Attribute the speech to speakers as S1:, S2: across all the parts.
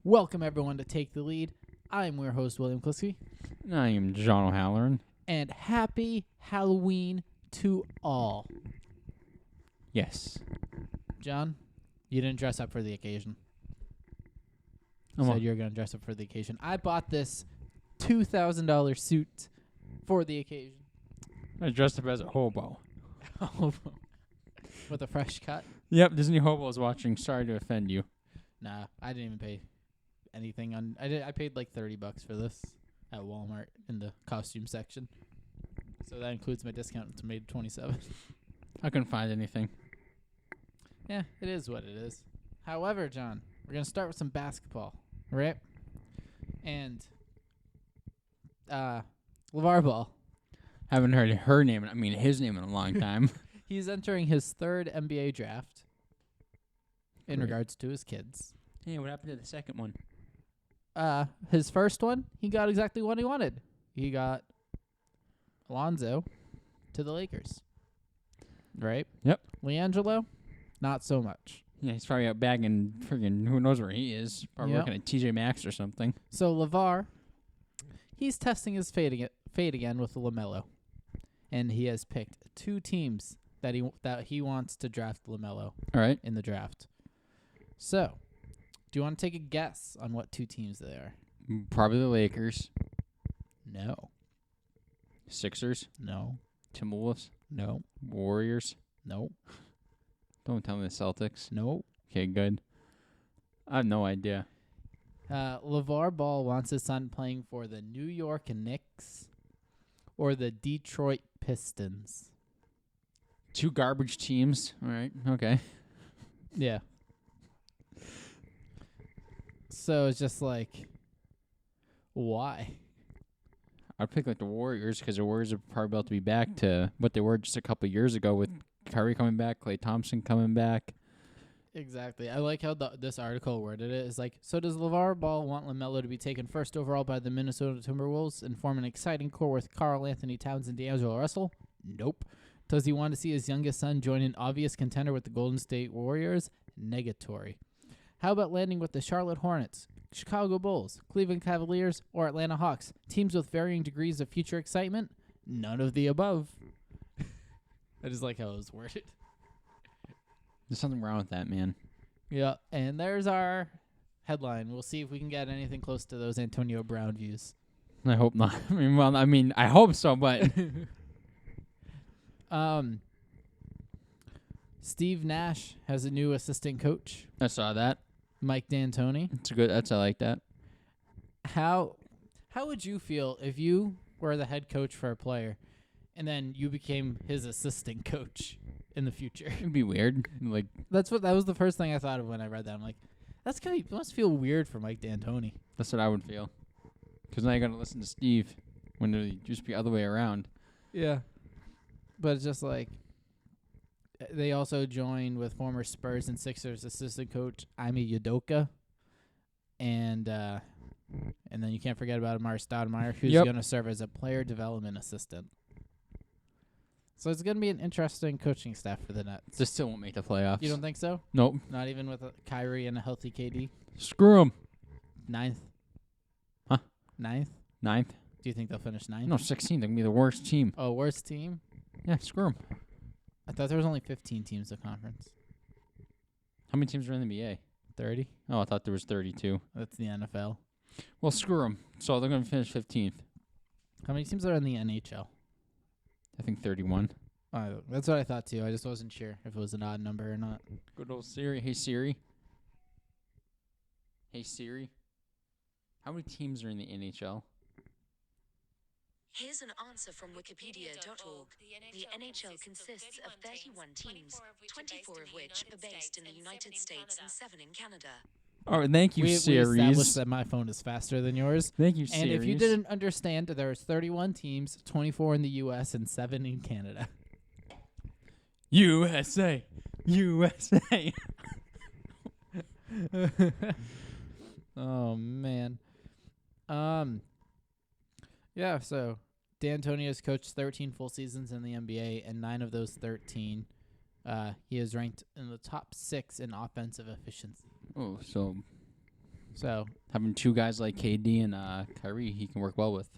S1: Welcome, everyone, to Take the Lead. I'm your host, William Kliske.
S2: And I am John O'Halloran.
S1: And happy Halloween to all.
S2: Yes.
S1: John, you didn't dress up for the occasion. You
S2: I'm
S1: said you were going to dress up for the occasion. I bought this $2,000 suit for the occasion.
S2: I dressed up as a hobo.
S1: With a fresh cut?
S2: Yep, Disney Hobo is watching. Sorry to offend you.
S1: Nah, I didn't even pay anything on. I paid like $30 for this at Walmart in the costume section. So that includes my discount. It's made $27.
S2: I couldn't find anything.
S1: Yeah, it is what it is. However, John, we're going to start with some basketball, right? And LaVar Ball.
S2: Haven't heard her name, his name in a long time.
S1: He's entering his third NBA draft in
S2: Great.
S1: regards to his kids.
S2: Hey, what happened to the second one?
S1: His first one, he got exactly what he wanted. He got Alonzo to the Lakers. Right?
S2: Yep.
S1: LiAngelo, not so much.
S2: Yeah, he's probably out bagging friggin' who knows where he is. Probably working at TJ Maxx or something.
S1: So LaVar, he's testing his fate again with LaMelo. And he has picked two teams that he wants to draft LaMelo
S2: All right.
S1: in the draft. So, do you want to take a guess on what two teams they are?
S2: Probably the Lakers.
S1: No.
S2: Sixers.
S1: No.
S2: Timberwolves.
S1: No.
S2: Warriors.
S1: No.
S2: Don't tell me the Celtics.
S1: No.
S2: Okay, good. I have no idea.
S1: LaVar Ball wants his son playing for the New York Knicks or the Detroit Pistons.
S2: Two garbage teams. All right. Okay.
S1: Yeah. So it's just like, why?
S2: I'd pick like the Warriors because the Warriors are probably about to be back to what they were just a couple of years ago with Kyrie coming back, Klay Thompson coming back.
S1: Exactly. I like how this article worded it. It's like, so does LaVar Ball want LaMelo to be taken first overall by the Minnesota Timberwolves and form an exciting core with Karl Anthony Towns and D'Angelo Russell? Nope. Does he want to see his youngest son join an obvious contender with the Golden State Warriors? Negatory. How about landing with the Charlotte Hornets, Chicago Bulls, Cleveland Cavaliers, or Atlanta Hawks? Teams with varying degrees of future excitement? None of the above. I just like how it was worded.
S2: There's something wrong with that, man.
S1: Yeah, and there's our headline. We'll see if we can get anything close to those Antonio Brown views.
S2: I hope not. I hope so, but
S1: Steve Nash has a new assistant coach,
S2: I saw that.
S1: Mike D'Antoni.
S2: It's good. I like that.
S1: How would you feel if you were the head coach for a player and then you became his assistant coach in the future?
S2: It'd be weird. Like
S1: That was the first thing I thought of when I read that. I'm like, it must feel weird for Mike D'Antoni.
S2: that's what I would feel. Because now you're gonna listen to Steve when it used to be the other way around.
S1: Yeah. But it's just like, they also joined with former Spurs and Sixers assistant coach Ime Udoka. And then you can't forget about Amari Stoudemire, who's going to serve as a player development assistant. So it's going to be an interesting coaching staff for the Nets.
S2: They still won't make the playoffs.
S1: You don't think so?
S2: Nope.
S1: Not even with Kyrie and a healthy KD?
S2: Screw them.
S1: 9th?
S2: Huh?
S1: 9th?
S2: 9th?
S1: Do you think they'll finish 9th?
S2: No, 16th. They're gonna be the worst team.
S1: Oh, worst team?
S2: Yeah, screw them.
S1: I thought there was only 15 teams of conference.
S2: How many teams are in the NBA?
S1: 30?
S2: Oh, I thought there was 32.
S1: That's the NFL.
S2: Well, screw them. So they're gonna finish 15th.
S1: How many teams are in the NHL?
S2: I think 31.
S1: That's what I thought too. I just wasn't sure if it was an odd number or not.
S2: Good old Siri. Hey Siri. Hey Siri. How many teams are in the NHL?
S3: Here's an answer from Wikipedia.org. The NHL consists of 31 teams, 24 of which are based in the United States and 7 in Canada.
S2: All right, thank you,
S1: We
S2: Siri.
S1: established that my phone is faster than yours.
S2: Thank you,
S1: And if you didn't understand, there's 31 teams, 24 in the U.S. and 7 in Canada.
S2: USA. USA.
S1: Oh, man. Yeah, so D'Antoni has coached 13 full seasons in the NBA, and 9 of those 13 he is ranked in the top 6 in offensive efficiency.
S2: Oh, so
S1: So
S2: Having two guys like KD and Kyrie, he can work well with.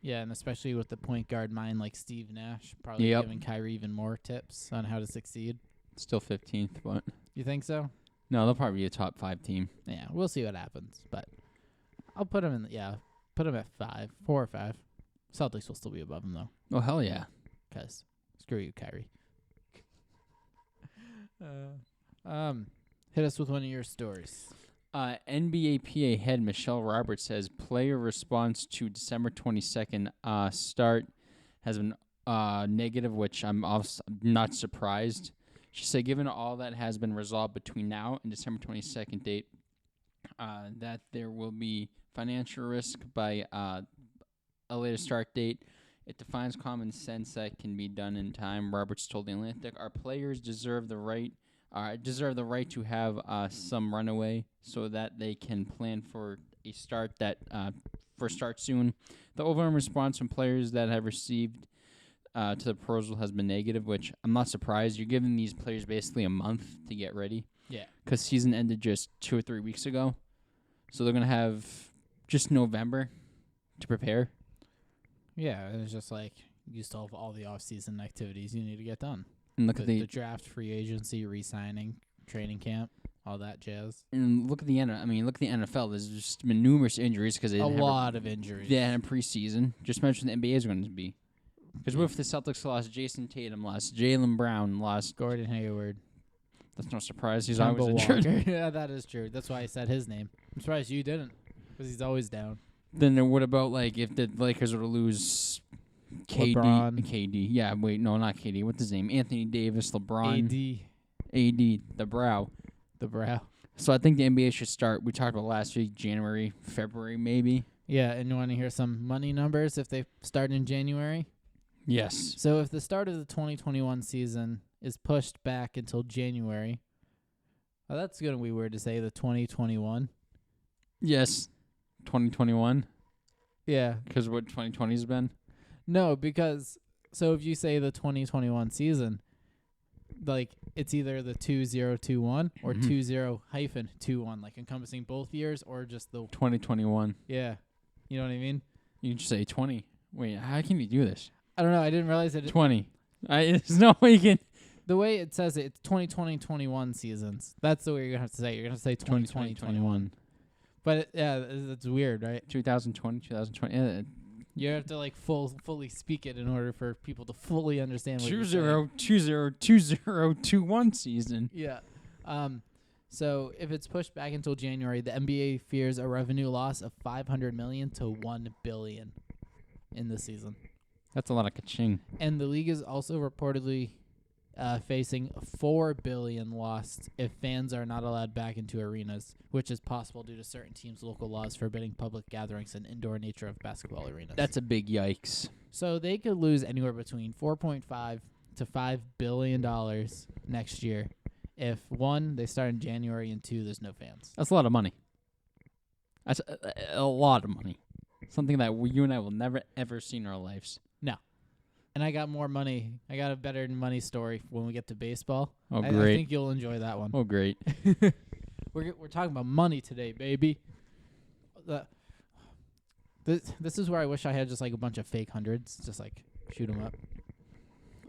S1: and especially with the point guard mind like Steve Nash, probably
S2: Yep.
S1: giving Kyrie even more tips on how to succeed.
S2: Still 15th, but
S1: You think so?
S2: no, they'll probably be a top 5 team.
S1: Yeah, we'll see what happens. But I'll put him put him at 4 or 5. Celtics will still be above him though,
S2: Oh, hell yeah.
S1: because screw you, Kyrie. Hit us with one of your stories.
S2: NBA PA head Michelle Roberts says player response to December 22nd start has been negative, which I'm not surprised. She said, given all that has been resolved between now and December 22nd date, that there will be financial risk by a later start date. It defines common sense that can be done in time. Roberts told The Atlantic, "Our players deserve the right to have some runaway so that they can plan for a start soon. The overall response from players that have received to the proposal has been negative, which I'm not surprised. You're giving these players basically a month to get ready.
S1: Yeah.
S2: Because season ended just 2 or 3 weeks ago. So they're going to have just November to prepare.
S1: Yeah, and it's just like you still have all the off-season activities you need to get done.
S2: And look
S1: The draft, free agency, re-signing, training camp, all that jazz.
S2: look at the NFL. There's just been numerous injuries because they
S1: A
S2: didn't have
S1: lot of injuries.
S2: They had a preseason. Just mention the NBA is going to be. Because what if the Celtics lost Jason Tatum, lost Jaylen Brown, lost...
S1: Gordon Hayward.
S2: That's no surprise. He's
S1: Kemba
S2: always injured.
S1: Walker. Yeah, that is true. That's why I said his name. I'm surprised you didn't, because he's always down.
S2: Then what about, like, if the Lakers were to lose KD?
S1: LeBron.
S2: KD. Yeah, wait, no, not KD. What's his name? Anthony Davis, LeBron.
S1: AD.
S2: The brow.
S1: The brow.
S2: So I think the NBA should start. We talked about last week, January, February, maybe.
S1: Yeah, and you want to hear some money numbers if they start in January?
S2: Yes.
S1: So if the start of the 2021 season is pushed back until January, that's going to be weird to say, the 2021.
S2: Yes. 2021.
S1: Yeah.
S2: Because what 2020 has been.
S1: No, because, so if you say the 2021 season, like, it's either the 2021 or 20-21, like encompassing both years or just the...
S2: 2021.
S1: Yeah. You know what I mean?
S2: You can just say 20. Wait, how can you do this?
S1: I don't know. I didn't realize it.
S2: 20. There's no way you can...
S1: The way it says it, it's 2020-21 seasons. That's the way you're going to have to say it. You're going to say 2020-21. But, it's weird, right?
S2: 2020, 2020.
S1: You have to, like, fully speak it in order for people to fully understand what you're
S2: 2020-2021 season.
S1: Yeah. So if it's pushed back until January, the NBA fears a revenue loss of $500 million to $1 billion in the season.
S2: That's a lot of ka-ching.
S1: And the league is also reportedly facing $4 billion lost if fans are not allowed back into arenas, which is possible due to certain teams' local laws forbidding public gatherings and indoor nature of basketball arenas.
S2: That's a big yikes.
S1: So they could lose anywhere between $4.5 to $5 billion next year if, 1, they start in January, and 2, there's no fans.
S2: That's a lot of money. That's a lot of money. Something that you and I will never, ever see in our lives.
S1: No. And I got more money. I got a better money story when we get to baseball.
S2: Oh,
S1: I
S2: great.
S1: think you'll enjoy that one.
S2: Oh, great.
S1: We're talking about money today, baby. This is where I wish I had just like a bunch of fake hundreds. Just like shoot them up.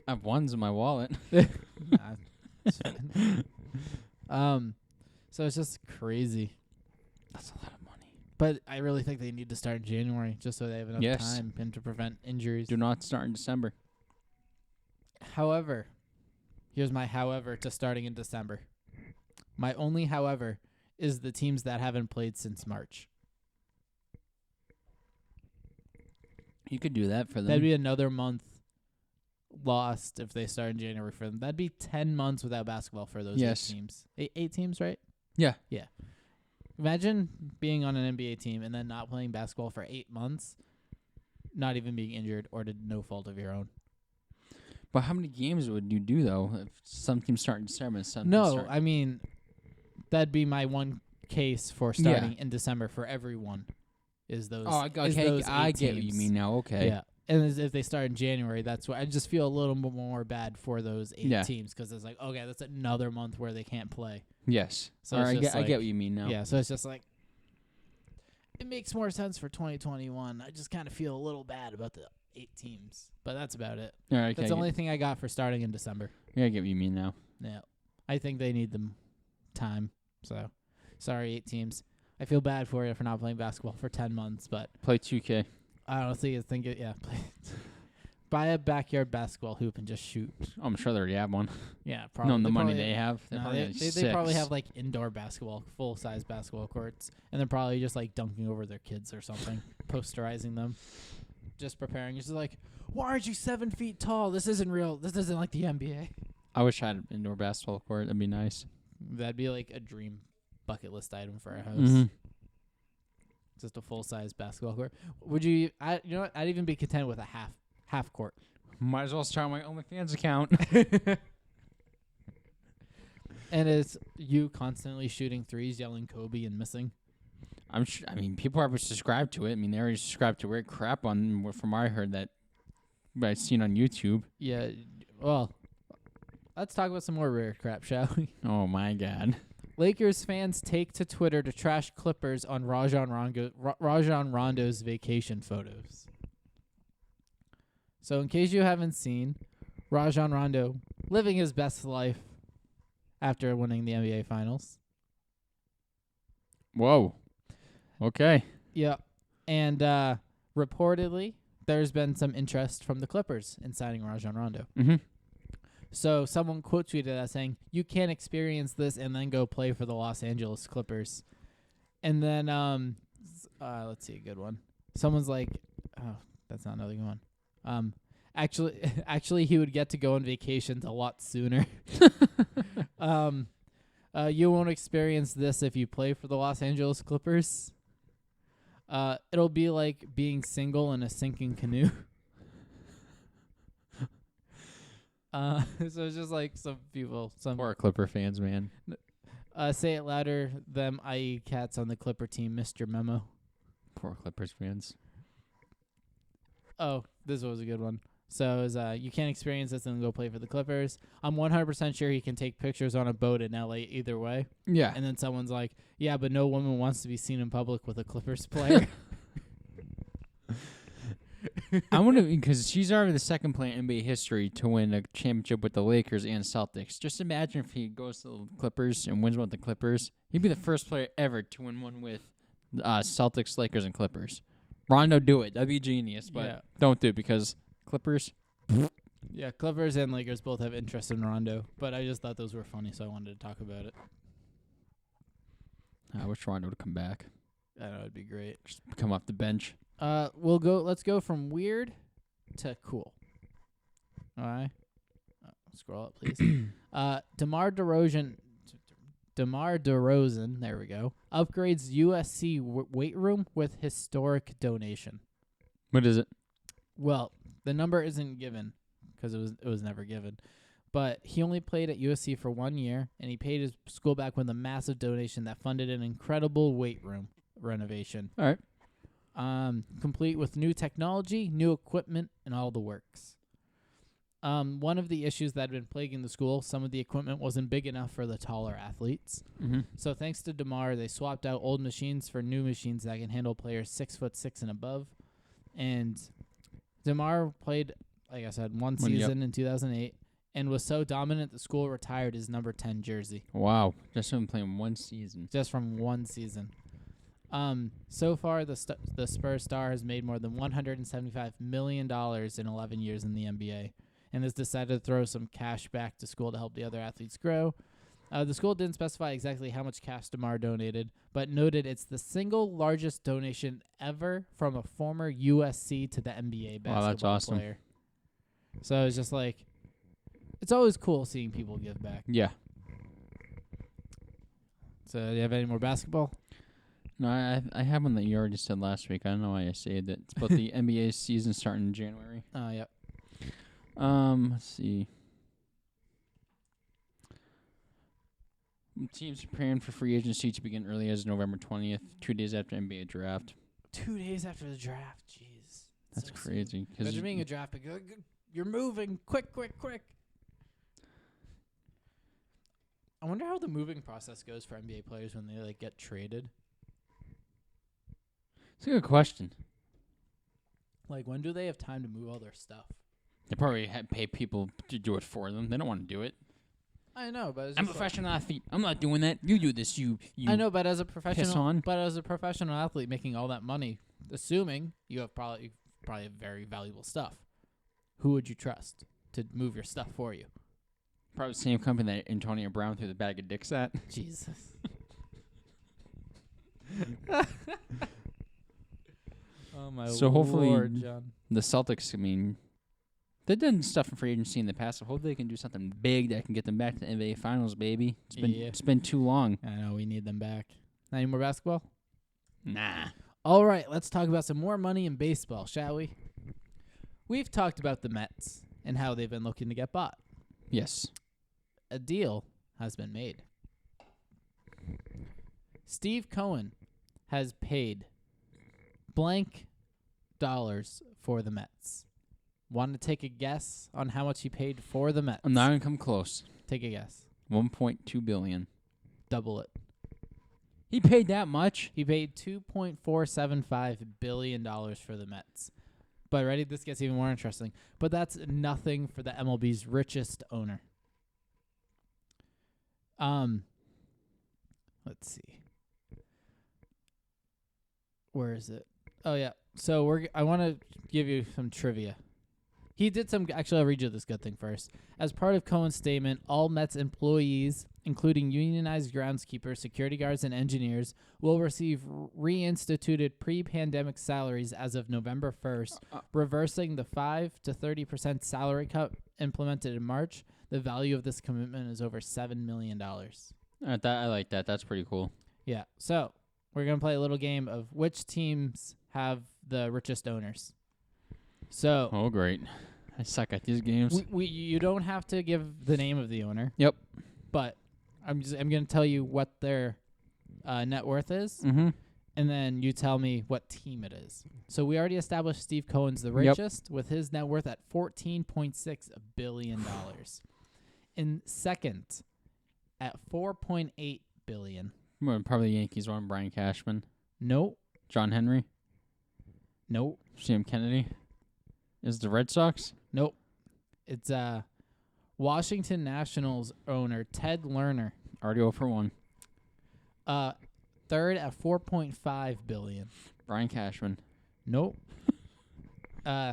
S2: I have ones in my wallet.
S1: Nah, it's fine. So it's just crazy.
S2: That's a lot of money.
S1: But I really think they need to start in January just so they have enough time and to prevent injuries.
S2: Do not start in December.
S1: However, here's my however to starting in December. My only however is the teams that haven't played since March.
S2: You could do that for them.
S1: That'd be another month lost if they start in January for them. That'd be 10 months without basketball for those 8 teams. 8 teams, right?
S2: Yeah.
S1: Yeah. Imagine being on an NBA team and then not playing basketball for 8 months, not even being injured or to no fault of your own.
S2: But how many games would you do, though, if some teams start in December and some teams
S1: No,
S2: start...
S1: I mean, that'd be my one case for starting in December for everyone. Is those?
S2: Oh, okay. I get what you mean now. Okay.
S1: Yeah, and if they start in January, that's why I just feel a little bit more bad for those 8 teams because it's like, okay, that's another month where they can't play.
S2: Yes.
S1: So
S2: I
S1: it's
S2: get
S1: just
S2: what you mean now.
S1: Yeah, so it's just like, it makes more sense for 2021. I just kind of feel a little bad about the 8 teams, but that's about it.
S2: All right,
S1: That's the only thing I got for starting in December.
S2: Yeah, I get what you mean now.
S1: Yeah, I think they need them time. So, sorry, 8 teams. I feel bad for you for not playing basketball for 10 months, but
S2: Play 2K.
S1: I honestly think buy a backyard basketball hoop and just shoot.
S2: Oh, I'm sure they already have one.
S1: Yeah, probably.
S2: Knowing the money
S1: probably,
S2: they have,
S1: No, they probably have like indoor basketball, full size basketball courts, and they're probably just like dunking over their kids or something, posterizing them, just preparing. It's just like, why aren't you 7 feet tall? This isn't real. This isn't like the NBA.
S2: I wish I had an indoor basketball court. That'd be nice.
S1: That'd be like a dream bucket list item for a house.
S2: Mm-hmm.
S1: Just a full size basketball court. Would you? You know what? I'd even be content with a half court.
S2: Might as well start my OnlyFans account.
S1: And it's you constantly shooting threes, yelling Kobe and missing.
S2: I mean, people are subscribed to it. I mean, they already subscribed to weird crap from what I heard that I've seen on YouTube.
S1: Yeah. Well, let's talk about some more weird crap, shall we?
S2: Oh my God.
S1: Lakers fans take to Twitter to trash Clippers on Rajon Rondo's vacation photos. So in case you haven't seen, Rajon Rondo living his best life after winning the NBA Finals.
S2: Whoa. Okay.
S1: Yeah. And reportedly, there's been some interest from the Clippers in signing Rajon Rondo.
S2: Mm-hmm.
S1: So someone quote tweeted that saying, "You can't experience this and then go play for the Los Angeles Clippers." And then, let's see a good one. Someone's like, "Oh, that's not another good one." Actually, he would get to go on vacations a lot sooner. You won't experience this if you play for the Los Angeles Clippers. It'll be like being single in a sinking canoe. So it's just like some
S2: Poor Clipper fans, man.
S1: Say it louder, them IE cats on the Clipper team, Mr. Memo.
S2: Poor Clippers fans.
S1: Oh, this was a good one. So it was, you can't experience this and go play for the Clippers. I'm 100% sure he can take pictures on a boat in LA either way.
S2: Yeah.
S1: And then someone's like, yeah, but no woman wants to be seen in public with a Clippers player.
S2: I wonder, because she's already the second player in NBA history to win a championship with the Lakers and Celtics. Just imagine if he goes to the Clippers and wins one with the Clippers. He'd be the first player ever to win one with Celtics, Lakers, and Clippers. Rondo, do it. That'd be genius, but don't do it because Clippers.
S1: Yeah, Clippers and Lakers both have interest in Rondo, but I just thought those were funny, so I wanted to talk about it.
S2: I wish Rondo would come back.
S1: I know, it'd be great.
S2: Just come off the bench.
S1: Let's go from weird to cool. All right. Scroll up, please. DeMar DeRozan, there we go, upgrades USC weight room with historic donation.
S2: What is it?
S1: Well, the number isn't given because it was never given. But he only played at USC for 1 year, and he paid his school back with a massive donation that funded an incredible weight room renovation.
S2: All right.
S1: Complete with new technology, new equipment, and all the works. One of the issues that had been plaguing the school, some of the equipment wasn't big enough for the taller athletes.
S2: Mm-hmm.
S1: So thanks to DeMar, they swapped out old machines for new machines that can handle players 6'6" and above. And DeMar played, like I said, one season in 2008 and was so dominant the school retired his number 10 jersey.
S2: Wow. Just from playing one season.
S1: Just from one season. So far, the Spurs star has made more than $175 million in 11 years in the NBA and has decided to throw some cash back to school to help the other athletes grow. The school didn't specify exactly how much cash DeMar donated, but noted it's the single largest donation ever from a former USC to the NBA basketball
S2: that's awesome.
S1: player. So it's just like, it's always cool seeing people give back.
S2: Yeah.
S1: So do you have any more basketball?
S2: No, I have one that you already said last week. I don't know why I saved it. It's about the NBA season starting in January.
S1: Oh, yeah.
S2: Let's see. Teams preparing for free agency to begin early as November 20th, 2 days after NBA draft.
S1: 2 days after the draft, jeez.
S2: That's
S1: so
S2: crazy.
S1: Imagine being a draft pick. You're moving. Quick. I wonder how the moving process goes for NBA players when they get traded.
S2: It's a good question.
S1: Like, when do they have time to move all their stuff?
S2: They probably pay people to do it for them. They don't want to do it.
S1: I know, but it's
S2: I'm a
S1: just
S2: professional athlete. I'm not doing that. You do this. You.
S1: I know, but as a
S2: on.
S1: professional athlete making all that money, assuming you have probably have very valuable stuff, who would you trust to move your stuff for you?
S2: Probably the same company that Antonio Brown threw the bag of dicks at.
S1: Jesus. Oh my
S2: So hopefully
S1: Lord, John.
S2: The Celtics, I mean, they've done stuff in free agency in the past, so hopefully they can do something big that can get them back to the NBA Finals, baby. It's been too long.
S1: I know, we need them back. Any more basketball?
S2: Nah.
S1: All right, let's talk about some more money in baseball, shall we? We've talked about the Mets and how they've been looking to get bought.
S2: Yes.
S1: A deal has been made. Steve Cohen has paid blank dollars for the Mets. Want to take a guess on how much he paid for the Mets?
S2: I'm not going to come close.
S1: Take a guess.
S2: $1.2 billion.
S1: Double it.
S2: He paid that much?
S1: He paid $2.475 billion for the Mets. But ready, this gets even more interesting. But that's nothing for the MLB's richest owner. Let's see. Where is it? Oh yeah. So I want to give you some trivia. He did some. Actually, I'll read you this good thing first. As part of Cohen's statement, all Mets employees, including unionized groundskeepers, security guards, and engineers, will receive reinstituted pre-pandemic salaries as of November 1st, reversing the 5 to 30% salary cut implemented in March. The value of this commitment is over $7 million.
S2: I like that. That's pretty cool.
S1: Yeah. So we're gonna play a little game of which teams have the richest owners. So.
S2: Oh, great. I suck at these games.
S1: You don't have to give the name of the owner.
S2: Yep.
S1: But I'm going to tell you what their net worth is,
S2: Mm-hmm.
S1: and then you tell me what team it is. So we already established Steve Cohen's the richest with his net worth at $14.6 billion. In second, at $4.8 billion.
S2: Well, probably the Yankees one. Brian Cashman.
S1: Nope.
S2: John Henry.
S1: Nope.
S2: Sam Kennedy. Is the Red Sox?
S1: Nope. It's Washington Nationals owner Ted Lerner.
S2: Already 0 for 1.
S1: Third at $4.5 billion.
S2: Brian Cashman.
S1: Nope.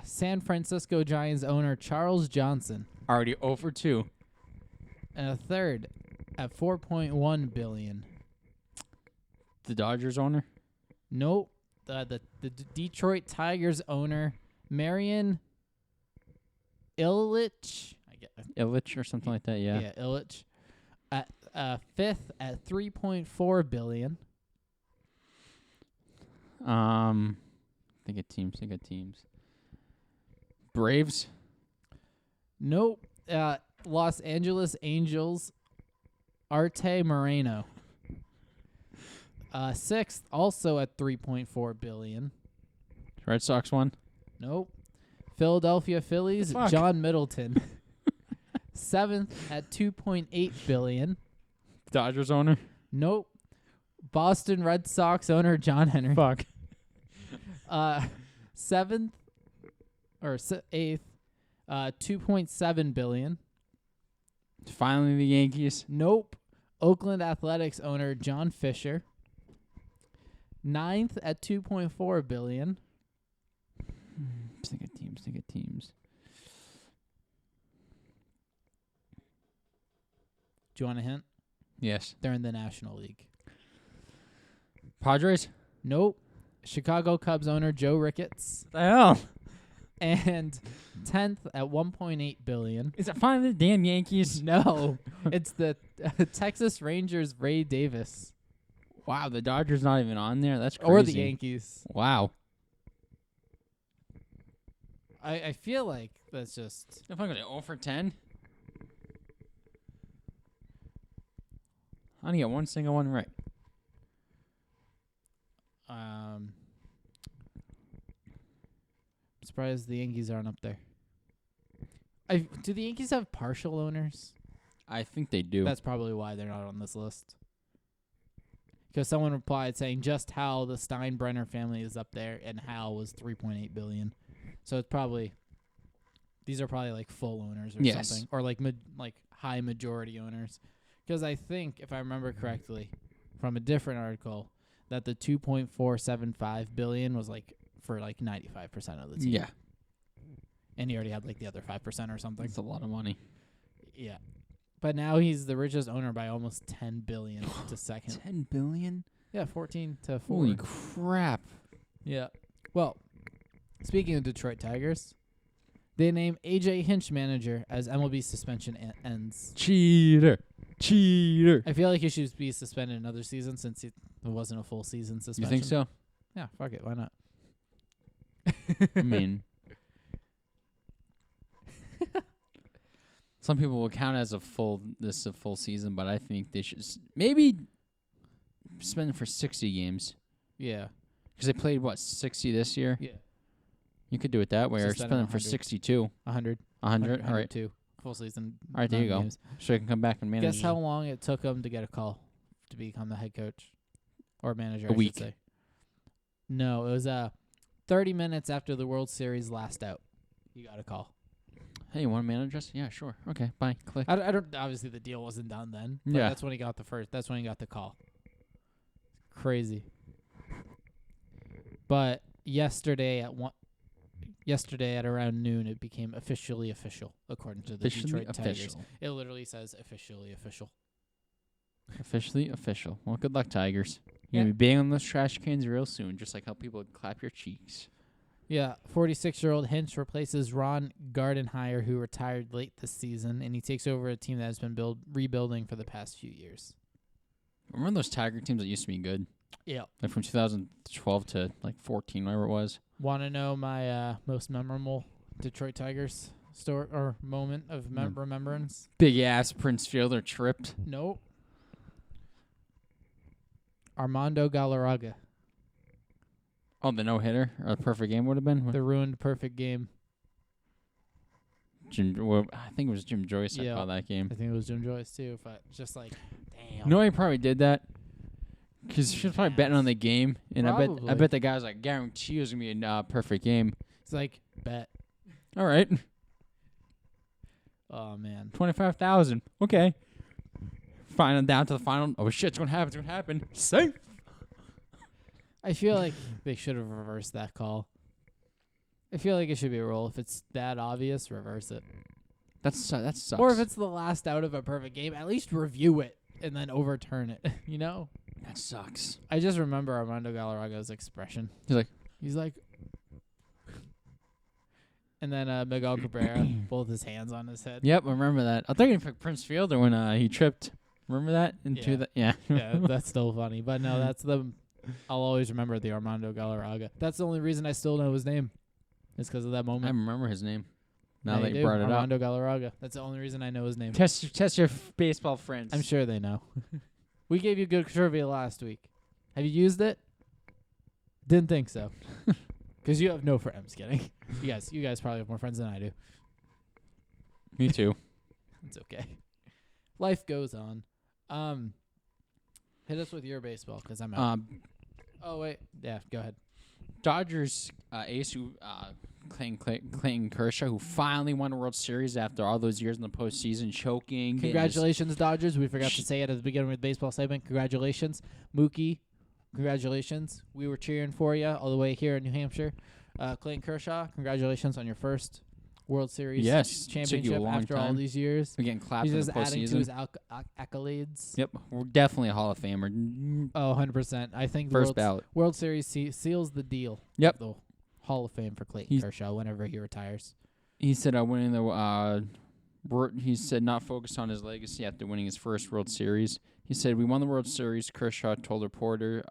S1: San Francisco Giants owner Charles Johnson.
S2: Already 0 for 2.
S1: And a third at $4.1 billion.
S2: The Dodgers owner?
S1: Nope. The Detroit Tigers owner Marion Ilitch.
S2: Illich or something like that, yeah.
S1: Yeah, Illich. At fifth at $3.4 billion.
S2: Think of teams. Braves?
S1: Nope. Los Angeles Angels Arte Moreno. Sixth, also at $3.4 billion.
S2: Red Sox one?
S1: Nope. Philadelphia Phillies John Middleton. Seventh at $2.8 billion.
S2: Dodgers owner?
S1: Nope. Boston Red Sox owner John Henry.
S2: Fuck.
S1: Seventh or eighth, $2.7 billion.
S2: Finally, the Yankees.
S1: Nope. Oakland Athletics owner John Fisher. Ninth at $2.4 billion.
S2: Think of teams.
S1: Do you want a hint?
S2: Yes.
S1: They're in the National League.
S2: Padres?
S1: Nope. Chicago Cubs owner Joe Ricketts.
S2: The hell?
S1: And 10th at $1.8 billion.
S2: Is it finally the damn Yankees?
S1: No. It's the Texas Rangers Ray Davis.
S2: Wow, the Dodgers not even on there? That's crazy.
S1: Or the Yankees.
S2: Wow.
S1: I feel like that's just...
S2: If I'm going to 0 for 10? I only got one single one right.
S1: I'm surprised the Yankees aren't up there. Do the Yankees have partial owners?
S2: I think they do.
S1: That's probably why they're not on this list. Because someone replied saying just Hal, the Steinbrenner family is up there, and Hal was $3.8 billion. So it's probably these are probably like full owners or something, or like high majority owners. Because I think, if I remember correctly, from a different article, that the $2.475 billion was like for like 95% of the team.
S2: Yeah.
S1: And he already had like the other 5% or something.
S2: That's a lot of money.
S1: Yeah. But now he's the richest owner by almost $10 billion to second.
S2: $10 billion?
S1: Yeah, 14 to 4.
S2: Holy crap.
S1: Yeah. Well, speaking of Detroit Tigers, they name A.J. Hinch manager as MLB suspension ends.
S2: Cheater.
S1: I feel like he should be suspended another season since it wasn't a full season suspension.
S2: You think so?
S1: Yeah, fuck it. Why not?
S2: I mean, some people will count it as a full season, but I think they should maybe suspend it for 60 games.
S1: Yeah.
S2: Because they played, 60 this year?
S1: Yeah.
S2: You could do it that way, or
S1: Suspend
S2: suspend them
S1: 100.
S2: for 62.
S1: 100.
S2: 100? All right.
S1: 102. Full season.
S2: All right, there you
S1: 9
S2: go.
S1: games.
S2: So I can come back and manage.
S1: Guess how long it took him to get a call to become the head coach or manager?
S2: A week.
S1: I should say. No, it was 30 minutes after the World Series last out. He got a call.
S2: Hey, you want to manage us? Yeah, sure. Okay, bye. Click.
S1: I don't. Obviously, the deal wasn't done then. But
S2: Yeah.
S1: that's when he got the first. That's when he got the call. Crazy. But yesterday at around noon, it became officially official, according to the
S2: Officially
S1: Detroit Tigers.
S2: official.
S1: It literally says officially official.
S2: Officially official. Well, good luck, Tigers.
S1: Yeah.
S2: You're going to be banging on those trash cans real soon, just like how people clap your cheeks.
S1: Yeah, 46-year-old Hinch replaces Ron Gardenhire, who retired late this season, and he takes over a team that has been rebuilding for the past few years.
S2: Remember those Tiger teams that used to be good?
S1: Yeah.
S2: Like from 2012 to 14, whatever it was.
S1: Want to know my most memorable Detroit Tigers story or moment of remembrance?
S2: Big ass Prince Fielder tripped.
S1: Nope. Armando Galarraga.
S2: Oh, the no-hitter? Or the perfect game would have been?
S1: The ruined perfect game.
S2: I think it was Jim Joyce that called that game.
S1: I think it was Jim Joyce, too. But just like, damn.
S2: No, he probably did that. Because she was probably betting on the game. And I bet the guy was like, guarantee it was going to be a perfect game.
S1: It's like, bet.
S2: All right.
S1: Oh, man.
S2: 25,000. Okay. Final down to the final. Oh, shit, it's going to happen. It's going to happen. Safe.
S1: I feel like they should have reversed that call. I feel like it should be a rule. If it's that obvious, reverse it.
S2: That sucks.
S1: Or if it's the last out of a perfect game, at least review it and then overturn it. You know?
S2: That sucks.
S1: I just remember Armando Galarraga's expression. He's like, and then Miguel Cabrera, both his hands on his head.
S2: Yep, I remember that. I think he picked Prince Fielder when he tripped. Remember that? Yeah.
S1: Yeah, that's still funny. But no, I'll always remember the Armando Galarraga. That's the only reason I still know his name. It's because of that
S2: I
S1: moment.
S2: remember his name. Now
S1: Yeah,
S2: that you brought it up.
S1: Armando Galarraga. That's the only reason I know his name.
S2: Test your baseball friends.
S1: I'm sure they know. We gave you good trivia last week. Have you used it? Didn't think so. Because you have no friends. I'm just kidding. You guys probably have more friends than I do.
S2: Me too.
S1: It's okay. Life goes on. Hit us with your baseball because I'm out. Oh, wait. Yeah, go ahead.
S2: Dodgers ace who Clayton Kershaw, who finally won a World Series after all those years in the postseason, choking.
S1: Congratulations, Dodgers. We forgot to say it at the beginning of the baseball segment. Congratulations. Mookie, congratulations. We were cheering for you all the way here in New Hampshire. Clayton Kershaw, congratulations on your first World Series championship after all these years.
S2: We're getting clapped
S1: He's
S2: in
S1: just
S2: the
S1: adding to
S2: postseason.
S1: his accolades.
S2: Yep, we're definitely a Hall of Famer.
S1: Oh, 100%. I think
S2: First ballot.
S1: World Series seals the deal.
S2: Yep.
S1: The Hall of Fame for Clayton Kershaw whenever he retires.
S2: He said winning the he said not focused on his legacy after winning his first World Series. He said, "We won the World Series," Kershaw told reporters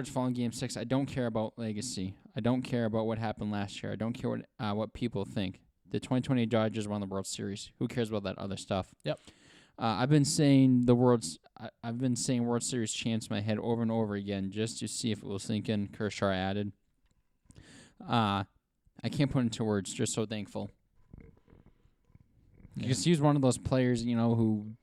S2: following Game 6, "I don't care about legacy. I don't care about what happened last year. I don't care what people think. The 2020 Dodgers won the World Series. Who cares about that other stuff?"
S1: Yep.
S2: I've been saying World Series chants in my head over and over again just to see if it will sink in, Kershaw added. I can't put into words. Just so thankful. Because he's one of those players, who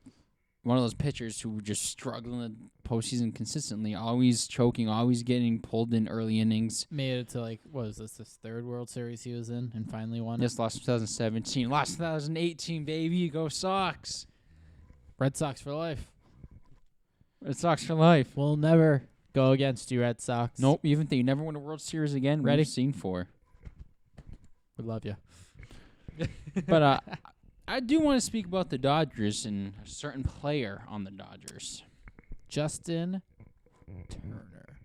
S2: one of those pitchers who just struggle in the postseason consistently, always choking, always getting pulled in early innings.
S1: Made it to like, what was this third World Series he was in and finally won
S2: Just lost 2017, lost 2018, baby. Go Sox.
S1: Red Sox for life.
S2: Red Sox for life.
S1: We'll never go against you, Red Sox.
S2: Nope, even think you never win a World Series again.
S1: Ready?
S2: We've seen 4.
S1: We love you.
S2: But I do want to speak about the Dodgers and a certain player on the Dodgers.
S1: Justin Turner.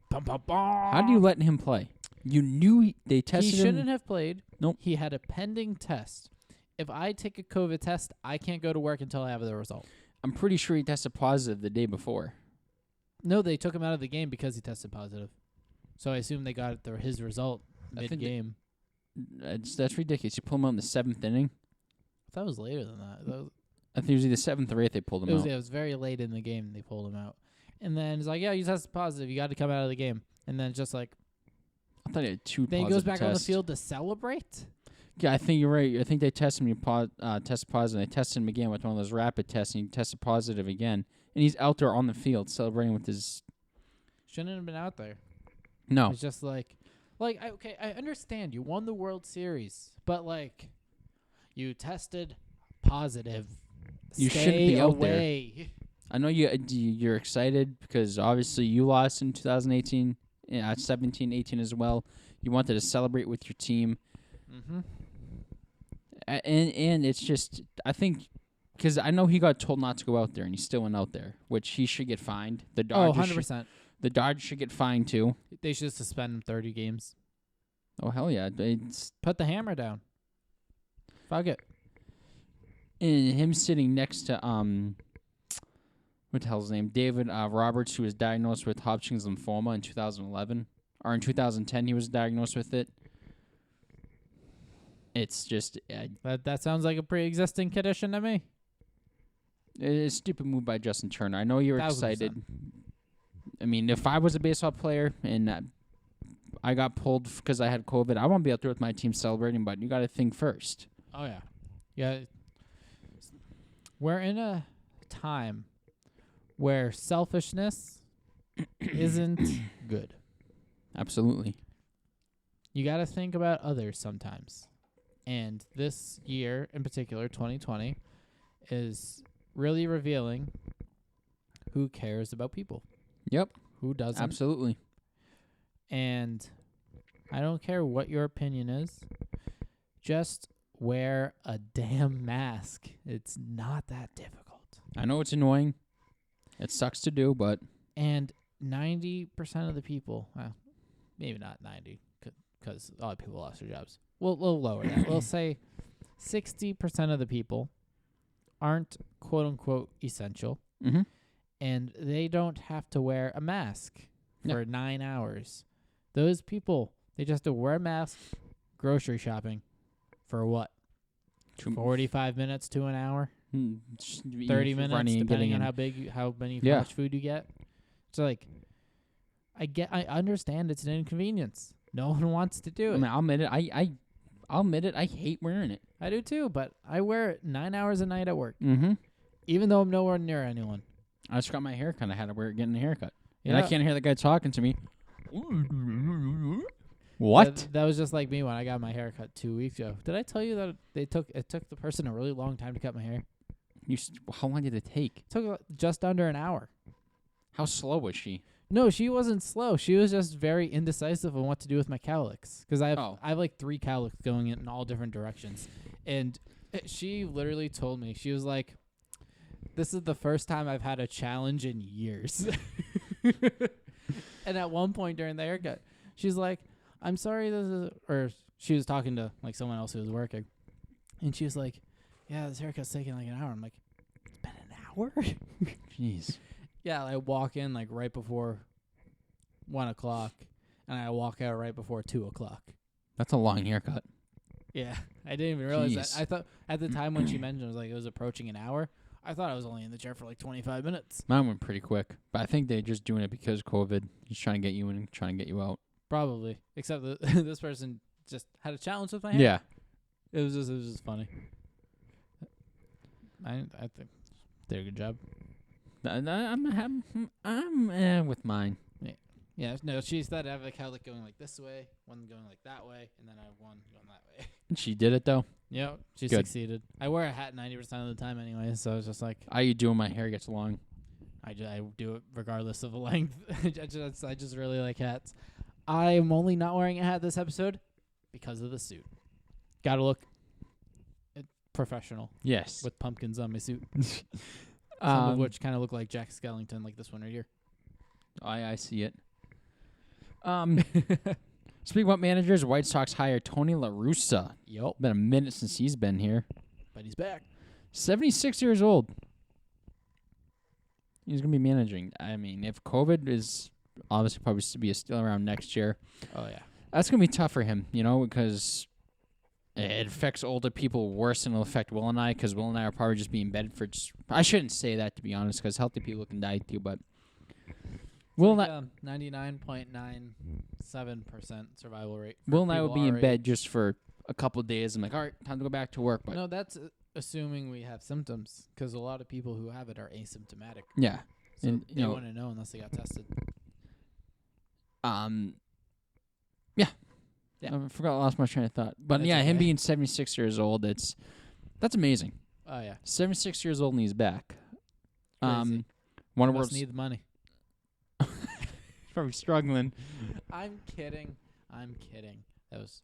S1: Bum, bum, bum.
S2: How do you let him play? You knew they tested
S1: He
S2: him.
S1: shouldn't have played.
S2: Nope.
S1: He had a pending test. If I take a COVID test, I can't go to work until I have the result.
S2: I'm pretty sure he tested positive the day before.
S1: No, they took him out of the game because he tested positive. So I assume they got his result
S2: I think
S1: mid-game.
S2: That's ridiculous. You pull him out in the 7th inning.
S1: I thought it was later than that.
S2: I think it was either 7th or 8th they pulled him out.
S1: It was very late in the game they pulled him out. And then it's like, yeah, you tested positive. You got to come out of the game. And then it's just like,
S2: I thought he had 2
S1: then he
S2: positive
S1: goes back on the
S2: tests.
S1: field to celebrate?
S2: Yeah, I think you're right. I think they tested him, tested positive. They tested him again with one of those rapid tests, and he tested positive again. And he's out there on the field celebrating with his...
S1: Shouldn't have been out there.
S2: No.
S1: It's just like I understand you won the World Series, but like, you tested positive.
S2: You
S1: Stay
S2: shouldn't be out there.
S1: away.
S2: I know you're excited because obviously you lost in 2018, 17, 18 as well. You wanted to celebrate with your team.
S1: Mm-hmm.
S2: And it's just, I think, because I know he got told not to go out there, and he still went out there, which he should get fined. The Dodgers
S1: 100%.
S2: The Dodgers should get fined too.
S1: They should suspend him 30 games.
S2: Oh, hell yeah. It's,
S1: Put the hammer down. Fuck it.
S2: and him sitting next to, what the hell's his name? David Roberts, who was diagnosed with Hodgkin's lymphoma in 2011. Or in 2010, he was diagnosed with it. It's just...
S1: That sounds like a pre-existing condition to me.
S2: It's a stupid move by Justin Turner. I know you're
S1: 1000%.
S2: excited. I mean, if I was a baseball player and I got pulled because I had COVID, I won't be out there with my team celebrating, but you got to think first.
S1: Oh, yeah. Yeah. We're in a time where selfishness isn't good.
S2: Absolutely.
S1: You got to think about others sometimes. And this year, in particular, 2020, is really revealing who cares about people.
S2: Yep.
S1: Who doesn't.
S2: Absolutely.
S1: And I don't care what your opinion is. Just wear a damn mask. It's not that difficult.
S2: I know it's annoying. It sucks to do, but...
S1: And 90% of the people, well, maybe not 90, because a lot of people lost their jobs. We'll lower that. We'll say 60% of the people aren't quote-unquote essential,
S2: Mm-hmm.
S1: and they don't have to wear a mask for 9 hours. Those people, they just have to wear a mask, grocery shopping, for what? 45 minutes to an hour? 30 minutes, depending on how much food you get. So, like, I understand it's an inconvenience. No one wants to do it.
S2: I mean, I'll admit it. I'll admit it. I hate wearing it.
S1: I do too, but I wear it 9 hours a night at work,
S2: Mm-hmm.
S1: even though I'm nowhere near anyone.
S2: I just got my hair cut. I had to wear it getting a haircut.
S1: You
S2: And
S1: know-
S2: I can't hear the guy talking to me. What?
S1: That was just like me when I got my hair cut 2 weeks ago. Did I tell you that it took the person a really long time to cut my hair?
S2: How long did it take?
S1: It took just under an hour.
S2: How slow was she?
S1: No, she wasn't slow. She was just very indecisive on what to do with my cowlicks. Because I have like 3 cowlicks going in all different directions. And she literally told me, she was like, this is the first time I've had a challenge in years. And at one point during the haircut, she's like, I'm sorry, or she was talking to like someone else who was working. And she was like, yeah, this haircut's taking like an hour. I'm like, it's been an hour?
S2: Jeez.
S1: Yeah, I walk in like right before 1 o'clock, and I walk out right before 2 o'clock.
S2: That's a long haircut.
S1: Yeah, I didn't even realize
S2: Jeez.
S1: that. I thought at the time when she mentioned it was like it was approaching an hour. I thought I was only in the chair for like 25 minutes.
S2: Mine went pretty quick, but I think they're just doing it because COVID. He's trying to get you in and trying to get you out.
S1: Probably, except that this person just had a challenge with my hair.
S2: Yeah.
S1: It was just funny. I think Did a good job.
S2: I'm with mine.
S1: Yeah, no, she said I have a cowlick going like this way, one going like that way, and then I have one going that way.
S2: She did it though.
S1: Yep, she
S2: Good.
S1: succeeded. I wear a hat 90% of the time anyway, so it's just like
S2: How you doing? My hair gets long.
S1: I do it regardless of the length. I just really like hats. I'm only not wearing a hat this episode because of the suit. Gotta look professional
S2: Yes.
S1: with pumpkins on my suit. Some of which kind of look like Jack Skellington, like this one right here.
S2: I see it. Speaking about managers, White Sox hired Tony La Russa.
S1: Yup.
S2: Been a minute since he's been here.
S1: But he's back.
S2: 76 years old. He's going to be managing. I mean, if COVID is obviously probably be still around next year,
S1: Oh, yeah.
S2: that's going to be tough for him, because it affects older people worse than it'll affect Will and I, because Will and I are probably just being bedded for just... I shouldn't say that, to be honest, because healthy people can die too, but... Will
S1: like,
S2: not...
S1: 99.97% survival rate.
S2: Will and I will
S1: people
S2: be in
S1: our
S2: bed
S1: age.
S2: just for a couple of days. I'm like, all right, time to go back to work. But
S1: No, that's assuming we have symptoms, because a lot of people who have it are asymptomatic.
S2: yeah,
S1: So
S2: and
S1: they wouldn't know unless they got tested.
S2: Yeah.
S1: Yeah.
S2: I forgot. I lost my train of thought. But
S1: That's
S2: yeah, him
S1: okay.
S2: being 76 years old, that's amazing.
S1: Oh, yeah.
S2: 76 years old and he's back.
S1: Crazy.
S2: One of
S1: Must
S2: world's
S1: need the money.
S2: probably struggling.
S1: I'm kidding. That was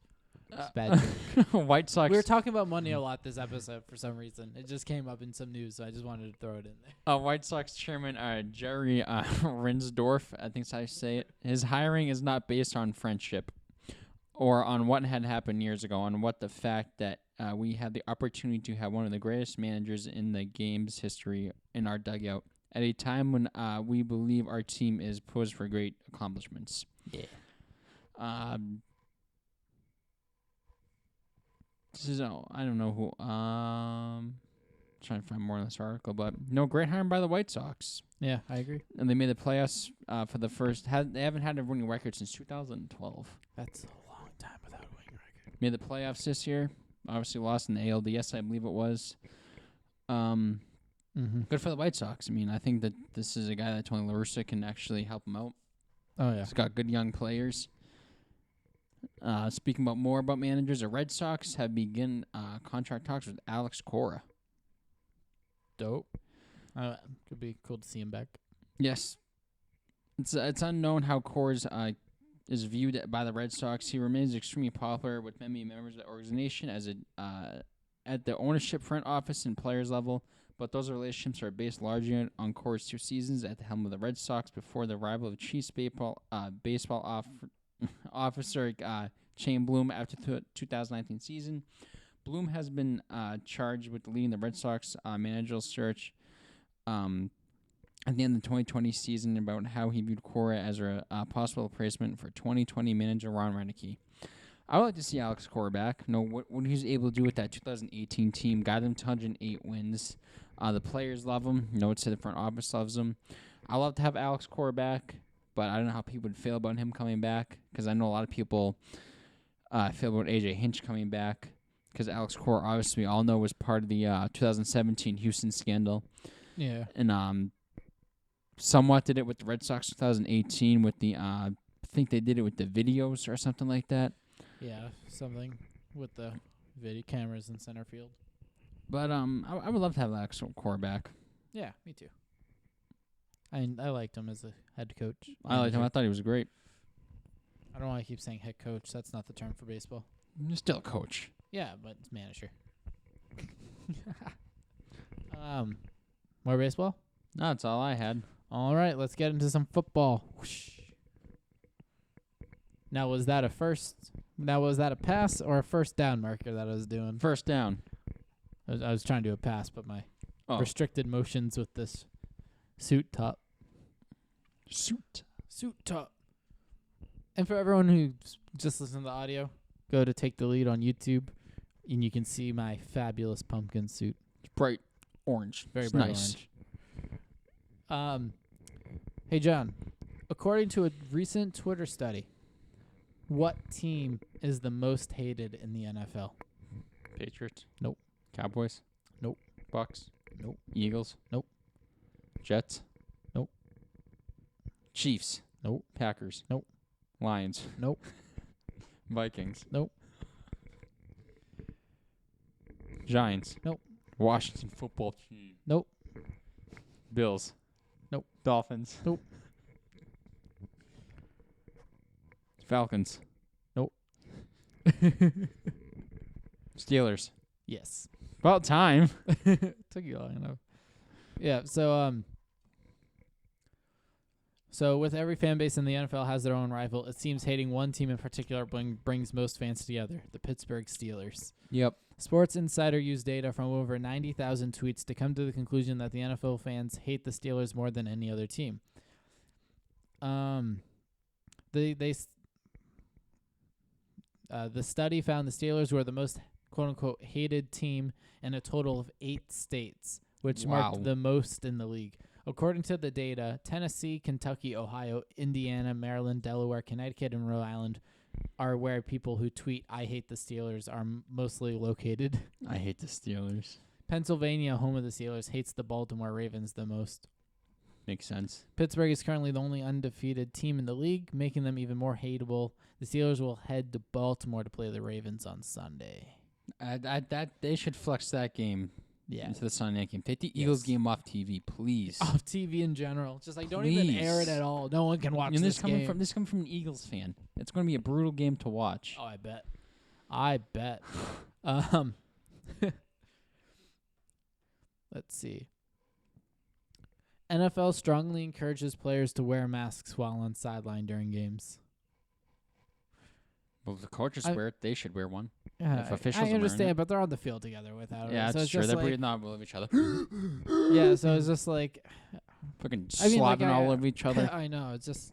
S1: bad joke.
S2: White Sox.
S1: We were talking about money a lot this episode for some reason. It just came up in some news, so I just wanted to throw it in there.
S2: White Sox chairman Jerry Rinsdorf, I think that's how you say it. His hiring is not based on friendship or on what had happened years ago, on what the fact that we had the opportunity to have one of the greatest managers in the game's history in our dugout at a time when we believe our team is poised for great accomplishments.
S1: Yeah.
S2: This is I don't know who. Trying to find more on this article, but no, great hiring by the White Sox,
S1: Yeah, I agree.
S2: and they made the playoffs for the first. They haven't had a winning record since 2012.
S1: That's a long time without a winning record.
S2: Made the playoffs this year. Obviously lost in the ALDS, I believe it was. Good for the White Sox. I mean, I think that this is a guy that Tony La Russa can actually help him out.
S1: Oh, yeah.
S2: He's got good young players. Speaking more about managers, the Red Sox have begun contract talks with Alex Cora.
S1: Dope. Could be cool to see him back.
S2: Yes. It's unknown how Cora's is viewed by the Red Sox. He remains extremely popular with many members of the organization as at the ownership, front office, and players level. But those relationships are based largely on Cora's 2 seasons at the helm of the Red Sox before the arrival of Chiefs baseball officer Shane Bloom after the 2019 season. Bloom has been charged with leading the Red Sox managerial search at the end of the 2020 season about how he viewed Cora as a possible replacement for 2020 manager Ron Reineke. I would like to see Alex Cora back. What he was able to do with that 2018 team, got him to 108 wins. The players love him. It's the front office loves him. I love to have Alex Cora back, but I don't know how people would feel about him coming back, because I know a lot of people feel about AJ Hinch coming back, because Alex Cora, obviously, we all know, was part of the 2017 Houston scandal.
S1: Yeah.
S2: And somewhat did it with the Red Sox 2018 with the, I think they did it with the videos or something like that.
S1: Yeah, something with the video cameras in center field.
S2: But I would love to have Alex Cora back.
S1: Yeah, me too. I liked him as a head coach.
S2: I liked him. I thought he was great.
S1: I don't want to keep saying head coach. That's not the term for baseball.
S2: He's still a coach.
S1: Yeah, but it's manager. More baseball?
S2: No, that's all I had.
S1: All right, let's get into some football. Whoosh. Now, was that a pass or a first down marker that I was doing?
S2: First down.
S1: I was trying to do a pass, but my
S2: Oh.
S1: restricted motions with this suit top.
S2: Suit
S1: top. And for everyone who just listened to the audio, go to Take the Lead on YouTube, and you can see my fabulous pumpkin suit.
S2: It's bright orange.
S1: Very
S2: It's
S1: bright
S2: nice.
S1: orange. Hey, John, according to a recent Twitter study, what team is the most hated in the NFL?
S2: Patriots.
S1: Nope.
S2: Cowboys.
S1: Nope.
S2: Bucks.
S1: Nope.
S2: Eagles.
S1: Nope.
S2: Jets.
S1: Nope.
S2: Chiefs.
S1: Nope.
S2: Packers.
S1: Nope.
S2: Lions.
S1: Nope.
S2: Vikings.
S1: Nope.
S2: Giants.
S1: Nope.
S2: Washington football team.
S1: Nope.
S2: Bills.
S1: Nope.
S2: Dolphins.
S1: Nope.
S2: Falcons.
S1: Nope.
S2: Steelers.
S1: Yes.
S2: About time.
S1: Took you long enough. Yeah, so with every fan base in the NFL has their own rival, it seems hating one team in particular brings most fans together, the Pittsburgh Steelers.
S2: Yep. Sports
S1: Insider used data from over 90,000 tweets to come to the conclusion that the NFL fans hate the Steelers more than any other team. The study found the Steelers were the most quote-unquote hated team in a total of 8 states, which marked the most in the league. According to the data, Tennessee, Kentucky, Ohio, Indiana, Maryland, Delaware, Connecticut, and Rhode Island are where people who tweet "I hate the Steelers" are mostly located.
S2: I hate the Steelers.
S1: Pennsylvania, home of the Steelers, hates the Baltimore Ravens the most.
S2: Makes sense.
S1: Pittsburgh is currently the only undefeated team in the league, making them even more hateable. The Steelers will head to Baltimore to play the Ravens on Sunday.
S2: That they should flex that game into the Sunday night game. Take the Eagles game off TV, please.
S1: Off TV in general. Just like don't even air it at all. No one can watch this game.
S2: This coming from an Eagles fan. It's going to be a brutal game to watch.
S1: Oh, I bet. Let's see. NFL strongly encourages players to wear masks while on sideline during games.
S2: Well, if the coaches wear it, they should wear one.
S1: Yeah,
S2: if officials
S1: I understand, but they're on the field together without it.
S2: Yeah,
S1: so
S2: that's true. They're breathing all over each other.
S1: Yeah, so it's just like
S2: fucking slobbing all over each other.
S1: I know. It's just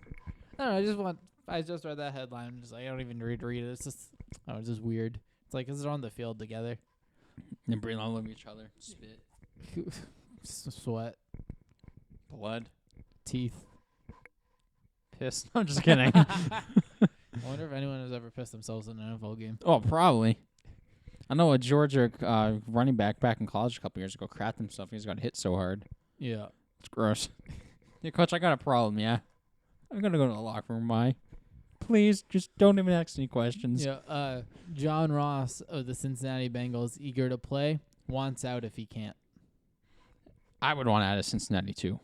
S1: I don't know. I just read that headline. I'm just like I don't even read it. It's just weird. It's like 'cause they're on the field together.
S2: They're breathing all over each other. Spit.
S1: Sweat.
S2: Blood.
S1: Teeth.
S2: Piss. I'm just kidding.
S1: I wonder if anyone has ever pissed themselves in an NFL game.
S2: Oh, probably. I know a Georgia running back in college a couple years ago crapped himself. He's got hit so hard.
S1: Yeah.
S2: It's gross. Yeah, Coach, I got a problem, yeah. I'm going to go to the locker room, Why? Please, just don't even ask any questions.
S1: Yeah. John Ross of the Cincinnati Bengals, eager to play, wants out if he can't.
S2: I would want out of Cincinnati, too.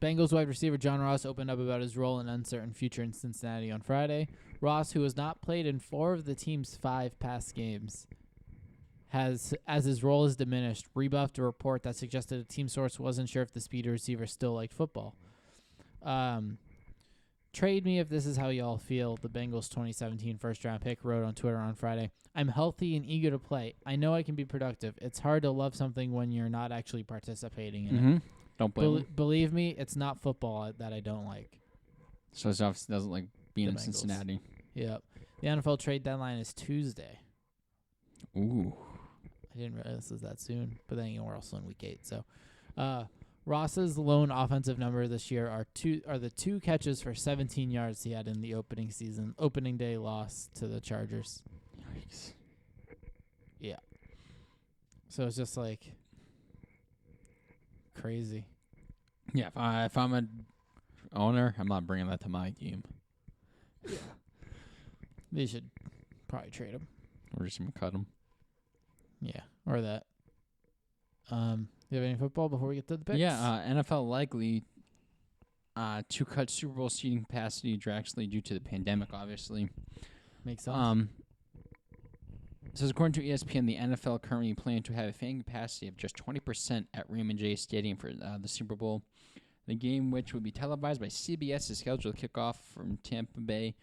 S1: Bengals wide receiver John Ross opened up about his role and uncertain future in Cincinnati on Friday. Ross, who has not played in 4 of the team's 5 past games, as his role is diminished, rebuffed a report that suggested a team source wasn't sure if the speedy receiver still liked football. Trade me if this is how y'all feel, the Bengals' 2017 first-round pick wrote on Twitter on Friday. I'm healthy and eager to play. I know I can be productive. It's hard to love something when you're not actually participating in it.
S2: Don't blame him.
S1: Believe me, it's not football that I don't like.
S2: So he obviously doesn't like being in Cincinnati.
S1: Yep. The NFL trade deadline is Tuesday.
S2: Ooh.
S1: I didn't realize this was that soon, but then we're also in week 8. So, Ross's lone offensive number this year are the 2 catches for 17 yards he had in the opening day loss to the Chargers.
S2: Yikes.
S1: Yeah. So it's just like crazy.
S2: Yeah, if I'm an owner, I'm not bringing that to my team.
S1: Yeah. They should probably trade him.
S2: Or just even cut him.
S1: Yeah, or that. Do you have any football before we get to the picks?
S2: Yeah, NFL likely to cut Super Bowl seating capacity drastically due to the pandemic, obviously.
S1: Makes sense.
S2: So according to ESPN, the NFL currently planning to have a fan capacity of just 20% at Raymond James Stadium for the Super Bowl. The game, which will be televised by CBS, is scheduled to kick off from Tampa Bay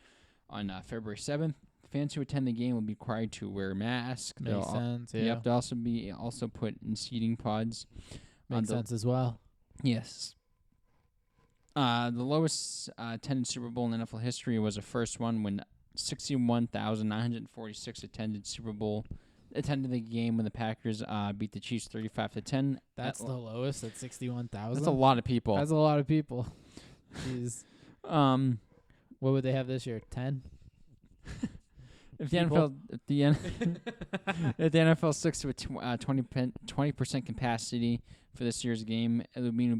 S2: on February 7th. Fans who attend the game will be required to wear masks.
S1: Makes sense, yeah.
S2: You have to also be put in seating pods.
S1: Makes sense as well.
S2: Yes. The lowest attended Super Bowl in NFL history was the first one when 61,946 attended the game when the Packers beat the Chiefs 35-10.
S1: That's the lowest at 61,000.
S2: That's a lot of people.
S1: That's a lot of people. Jeez. What would they have this year? 10?
S2: If the
S1: People.
S2: if the NFL sticks to a 20% capacity for this year's game, it would mean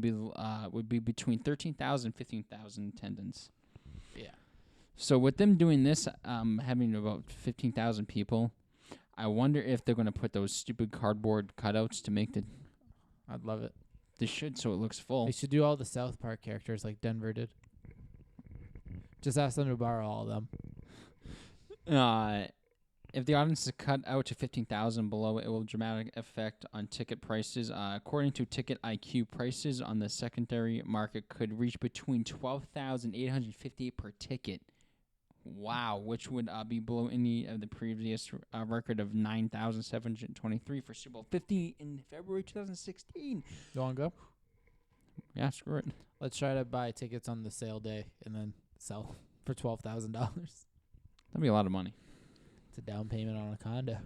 S2: would be between 13,000 and 15,000 attendance.
S1: Yeah.
S2: So with them doing this, having about 15,000 people, I wonder if they're going to put those stupid cardboard cutouts to make the.
S1: I'd love it.
S2: They should, so it looks full.
S1: They should do all the South Park characters like Denver did. Just ask them to borrow all of them.
S2: If the audience is cut out to 15,000 below, it will dramatic effect on ticket prices. According to Ticket IQ, prices on the secondary market could reach between $12,858 per ticket. Wow, which would be below any of the previous record of $9,723 for Super Bowl 50 in February 2016.
S1: You want to go?
S2: Yeah, screw it.
S1: Let's try to buy tickets on the sale day and then sell for $12,000.
S2: That'd be a lot of money.
S1: It's a down payment on a condo.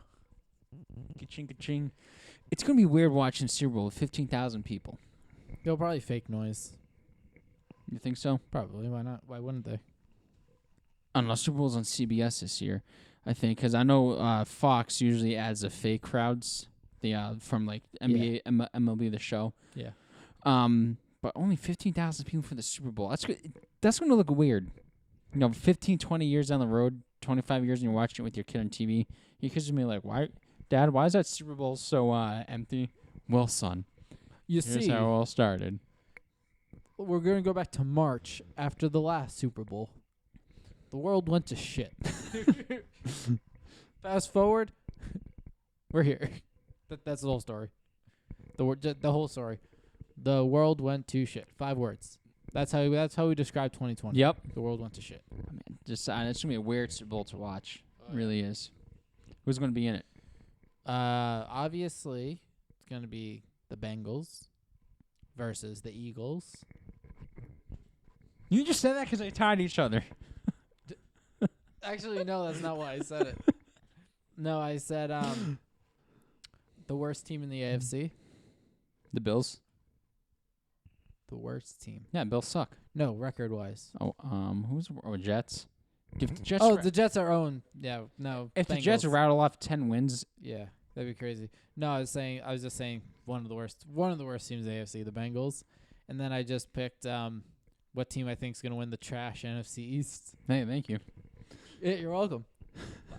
S2: Ka-ching, ka-ching. It's going to be weird watching Super Bowl with 15,000 people.
S1: They'll probably fake noise.
S2: You think so?
S1: Probably. Why not? Why wouldn't they?
S2: I don't know. Super Bowl's on CBS this year, I think, because I know Fox usually adds the fake crowds, from like NBA, MLB, the show.
S1: Yeah.
S2: But only 15,000 people for the Super Bowl. That's going to look weird. 15, 20 years down the road, 25 years, and you're watching it with your kid on TV. Your kids will be like, "Why, Dad? Why is that Super Bowl so empty?" Well, son, here's how it all started.
S1: We're going to go back to March after the last Super Bowl. The world went to shit. Fast forward, we're here. That's the whole story. The whole story. The world went to shit. 5 words. That's how we describe 2020.
S2: Yep.
S1: The world went to shit.
S2: Oh, man, it's gonna be a weird Super Bowl to watch. It really is. Who's gonna be in it?
S1: Obviously, it's gonna be the Bengals versus the Eagles.
S2: You just said that because they tied each other.
S1: Actually, no, that's not why I said it. No, I said the worst team in the AFC.
S2: The Bills.
S1: The worst team.
S2: Yeah, Bills suck.
S1: No, record-wise.
S2: Oh, Jets. If the Jets
S1: the Jets are owned. Yeah, no.
S2: If
S1: Bengals.
S2: the Jets rattle off 10 wins,
S1: yeah, that'd be crazy. No, I was just saying one of the worst teams in the AFC, the Bengals, and then I just picked what team I think is gonna win the trash NFC East.
S2: hey, thank you.
S1: Yeah, you're welcome.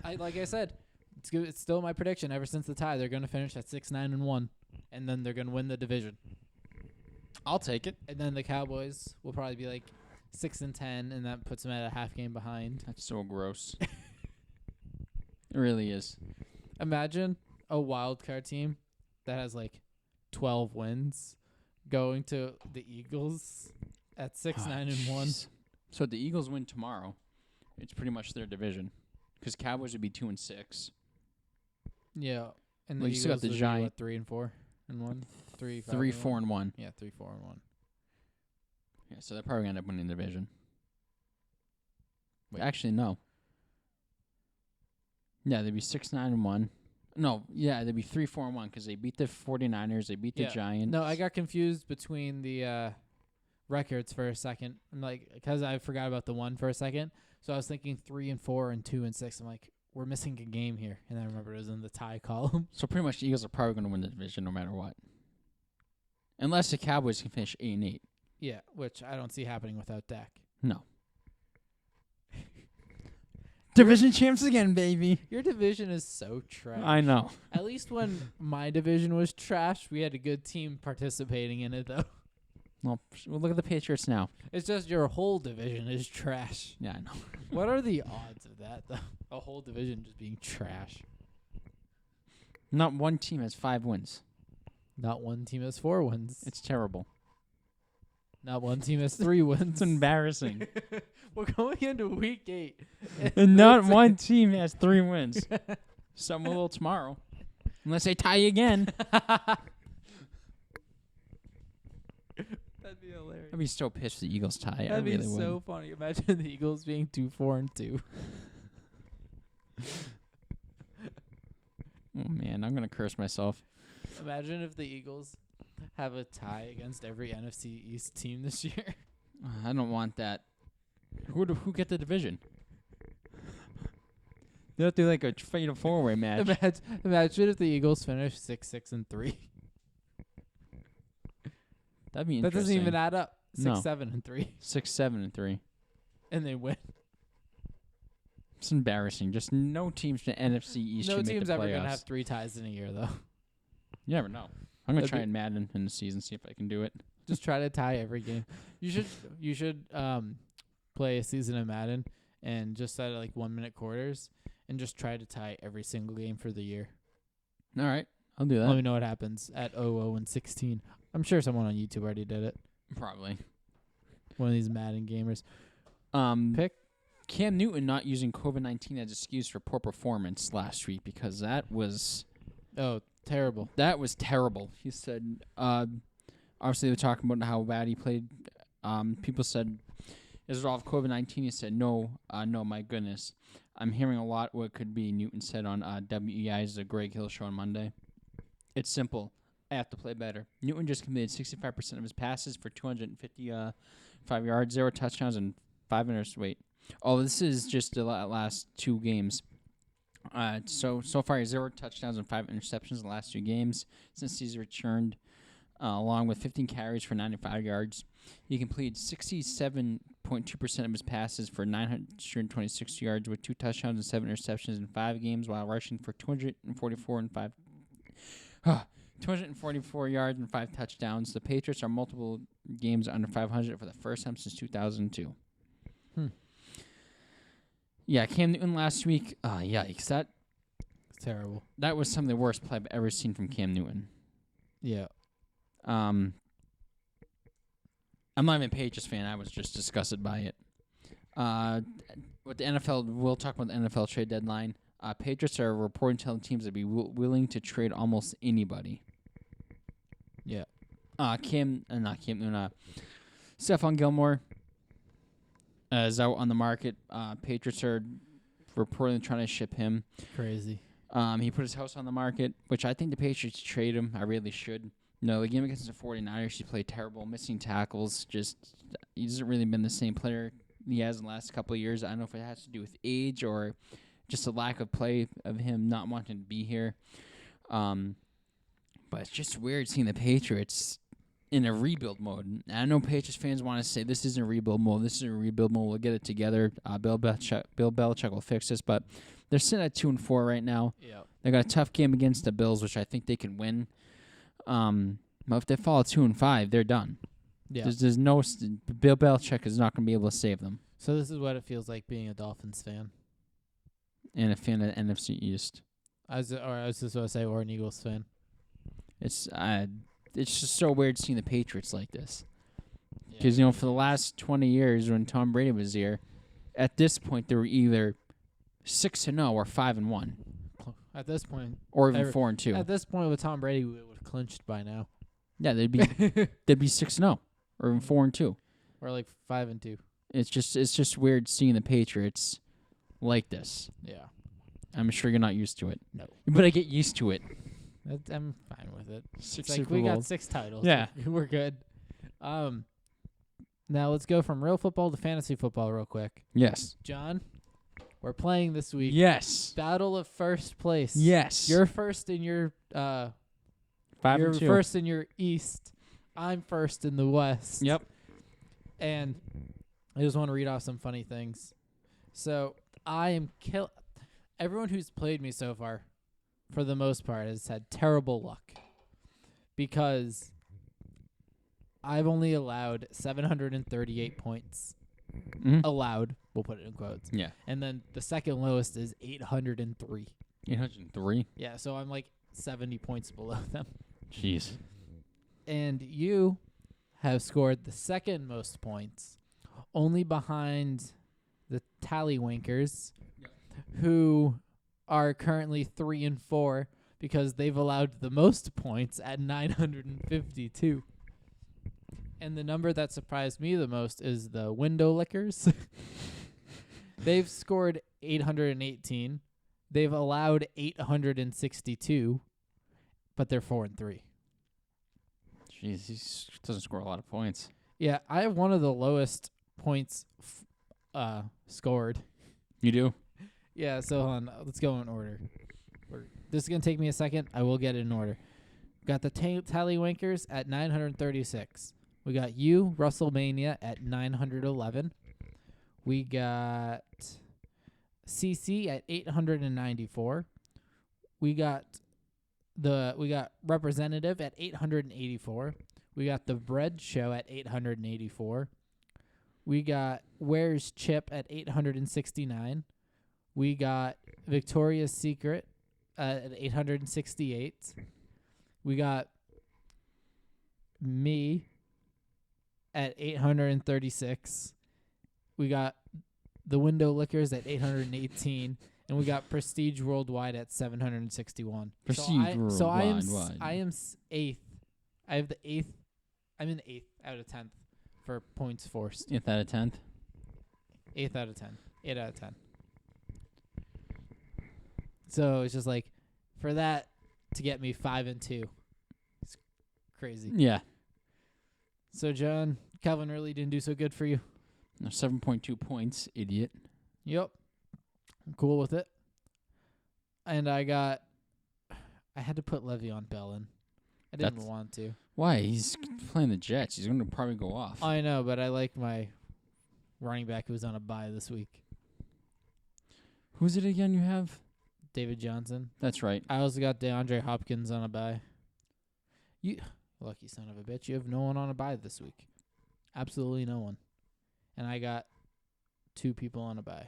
S1: Like I said, it's good. It's still my prediction. Ever since the tie, they're gonna finish at 6-9-1, and then they're gonna win the division.
S2: I'll take it.
S1: And then the Cowboys will probably be like 6-10, and that puts them at a half game behind.
S2: That's so gross. It really is.
S1: Imagine a wild card team that has like 12 wins going to the Eagles at 6-9-1.
S2: So the Eagles win tomorrow. It's pretty much their division, because Cowboys would be 2-6.
S1: Yeah, and the
S2: Well, you
S1: Eagles
S2: still got the
S1: would be,
S2: Giant-
S1: 3-4-1, 3-5-1.
S2: 3-4-1.
S1: Yeah, 3-4-1.
S2: Yeah, so they're probably gonna end up winning the division.
S1: Wait.
S2: Actually, no. Yeah, they'd be 6-9-1. No, yeah, they'd be 3-4-1 because they beat the 49ers, they beat the Giants.
S1: No, I got confused between the records for a second. I'm like, because I forgot about the one for a second. So I was thinking 3-4 and 2-6. I'm like, we're missing a game here. And I remember it was in the tie column.
S2: So pretty much the Eagles are probably going to win the division no matter what. Unless the Cowboys can finish 8-8.
S1: Yeah, which I don't see happening without Dak.
S2: No. Division champs again, baby.
S1: Your division is so trash.
S2: I know.
S1: At least when my division was trash, we had a good team participating in it, though.
S2: Well, look at the Patriots now.
S1: It's just your whole division is trash.
S2: Yeah, I know.
S1: What are the odds of that, though? A whole division just being trash.
S2: Not one team has 5 wins.
S1: Not one team has 4 wins.
S2: It's terrible.
S1: Not one team has 3 wins.
S2: It's embarrassing.
S1: We're going into week 8.
S2: And not one team has 3 wins. Some will tomorrow. Unless they tie again.
S1: That'd be hilarious.
S2: I'd be so pissed if the Eagles tie.
S1: That'd
S2: I
S1: be
S2: really
S1: so
S2: would.
S1: funny. Imagine the Eagles being 2-4-2.
S2: Oh, man. I'm going to curse myself.
S1: Imagine if the Eagles have a tie against every NFC East team this year.
S2: I don't want that. Who get the division? They'll do like a fatal four-way match.
S1: Imagine if the Eagles finish 6-6-3.
S2: That'd be interesting.
S1: That doesn't even add up.
S2: No.
S1: 6-7-3,
S2: 6-7-3.
S1: and they win.
S2: It's embarrassing. Just no teams from the NFC East
S1: No
S2: should make
S1: team's
S2: the
S1: ever
S2: playoffs.
S1: gonna have 3 ties in a year, though.
S2: You never know. I'm gonna
S1: That'd
S2: try
S1: be-
S2: and Madden in the season, see if I can do it.
S1: Just try to tie every game. You should play a season of Madden and just set like 1 minute quarters and just try to tie every single game for the year.
S2: All right, I'll do that.
S1: Let me know what happens at 0-0-16. I'm sure someone on YouTube already did it.
S2: Probably.
S1: One of these Madden gamers.
S2: Pick Cam Newton not using COVID-19 as excuse for poor performance last week because that was
S1: Terrible.
S2: terrible. He said, obviously they were talking about how bad he played. People said, is it all of COVID-19? He said, no, my goodness. I'm hearing a lot what could be, Newton said on WEI's The Greg Hill Show on Monday. It's simple. I have to play better. Newton just committed 65% of his passes for 255 yards, 0 touchdowns, and 5 interceptions. Wait. Oh, this is just the last 2 games. So far, he has 0 touchdowns and 5 interceptions in the last 2 games since he's returned, along with 15 carries for 95 yards. He completed 67.2% of his passes for 926 yards with 2 touchdowns and 7 interceptions in 5 games, while rushing for 244 yards and 5 touchdowns. The Patriots are multiple games under 500 for the first time since 2002. Yeah, Cam Newton last week. Yikes!
S1: It's terrible.
S2: That was some of the worst play I've ever seen from Cam Newton.
S1: Yeah.
S2: I'm not even a Patriots fan. I was just disgusted by it. With the NFL, we'll talk about the NFL trade deadline. Patriots are reporting telling teams to be willing to trade almost anybody.
S1: Yeah.
S2: Stephon Gilmore is out on the market. Patriots are reportedly trying to ship him.
S1: Crazy.
S2: He put his house on the market, which I think the Patriots trade him. I really should. No, the game against the 49ers, he played terrible, missing tackles. Just, he hasn't really been the same player he has in the last couple of years. I don't know if it has to do with age or just a lack of play of him not wanting to be here. But it's just weird seeing the Patriots in a rebuild mode. And I know Patriots fans want to say this isn't a rebuild mode. This is a rebuild mode. We'll get it together. Bill Belichick will fix this. But they're sitting at 2-4 right now.
S1: Yeah.
S2: They got a tough game against the Bills, which I think they can win. But if they fall at 2-5, they're done.
S1: Yeah.
S2: There's no Bill Belichick is not going to be able to save them.
S1: So this is what it feels like being a Dolphins fan.
S2: And a fan of the NFC East.
S1: I was just going to say, or an Eagles fan.
S2: It's just so weird seeing the Patriots like this.
S1: Yeah.
S2: Because, for the last 20 years when Tom Brady was here, at this point they were either 6-0 or 5-1.
S1: At this point.
S2: Or even 4-2.
S1: At this point with Tom Brady, we would have clinched by now.
S2: Yeah, they'd be 6-0 or even 4-2.
S1: Or like 5-2.
S2: It's just weird seeing the Patriots like this.
S1: Yeah.
S2: I'm sure you're not used to it.
S1: No.
S2: But I get used to it.
S1: I'm fine with it.
S2: Six
S1: It's like
S2: Super
S1: we got
S2: Bowls.
S1: 6 titles.
S2: Yeah.
S1: We're good. Now let's go from real football to fantasy football real quick.
S2: Yes.
S1: John, we're playing this week.
S2: Yes.
S1: Battle of first place.
S2: Yes.
S1: You're first in your
S2: 5-2.
S1: You're first in your east. I'm first in the west.
S2: Yep.
S1: And I just want to read off some funny things. So I am everyone who's played me so far, for the most part, has had terrible luck because I've only allowed 738 points.
S2: Mm-hmm.
S1: Allowed, we'll put it in quotes.
S2: Yeah.
S1: And then the second lowest is 803.
S2: 803.
S1: Yeah, so I'm like 70 points below them.
S2: Jeez.
S1: And you have scored the second most points, only behind the Tallywinkers, who are currently 3-4 because they've allowed the most points at 952. And the number that surprised me the most is the Window Lickers. They've scored 818. They've allowed 862, but they're 4-3.
S2: Jeez, he doesn't score a lot of points.
S1: Yeah, I have one of the lowest points scored.
S2: You do?
S1: Yeah, so hold on. Let's go in order. This is going to take me a second. I will get it in order. Got the Tallywankers at 936. We got you, WrestleMania, at 911. We got CC at 894. We got Representative at 884. We got the Bread Show at 884. We got Where's Chip at 869. We got Victoria's Secret at 868. We got me at 836. We got the Window Lickers at 818. And we got Prestige Worldwide at 761.
S2: Prestige Worldwide.
S1: I am eighth. I have the eighth. I'm in the 8th out of 10th for points forced.
S2: 8th out of 10th?
S1: 8th out of 10. 8 out of 10. So it's just like, for that to get me 5-2, it's crazy.
S2: Yeah.
S1: So, John, Calvin really didn't do so good for you?
S2: No, 7.2 points, idiot.
S1: Yep. I'm cool with it. And I had to put Le'Veon Bell in. I didn't want to.
S2: Why? He's playing the Jets. He's going to probably go off.
S1: I know, but I like my running back who's on a bye this week.
S2: Who's it again you have?
S1: David Johnson.
S2: That's right.
S1: I also got DeAndre Hopkins on a bye. You lucky son of a bitch. You have no one on a bye this week. Absolutely no one. And I got 2 people on a bye.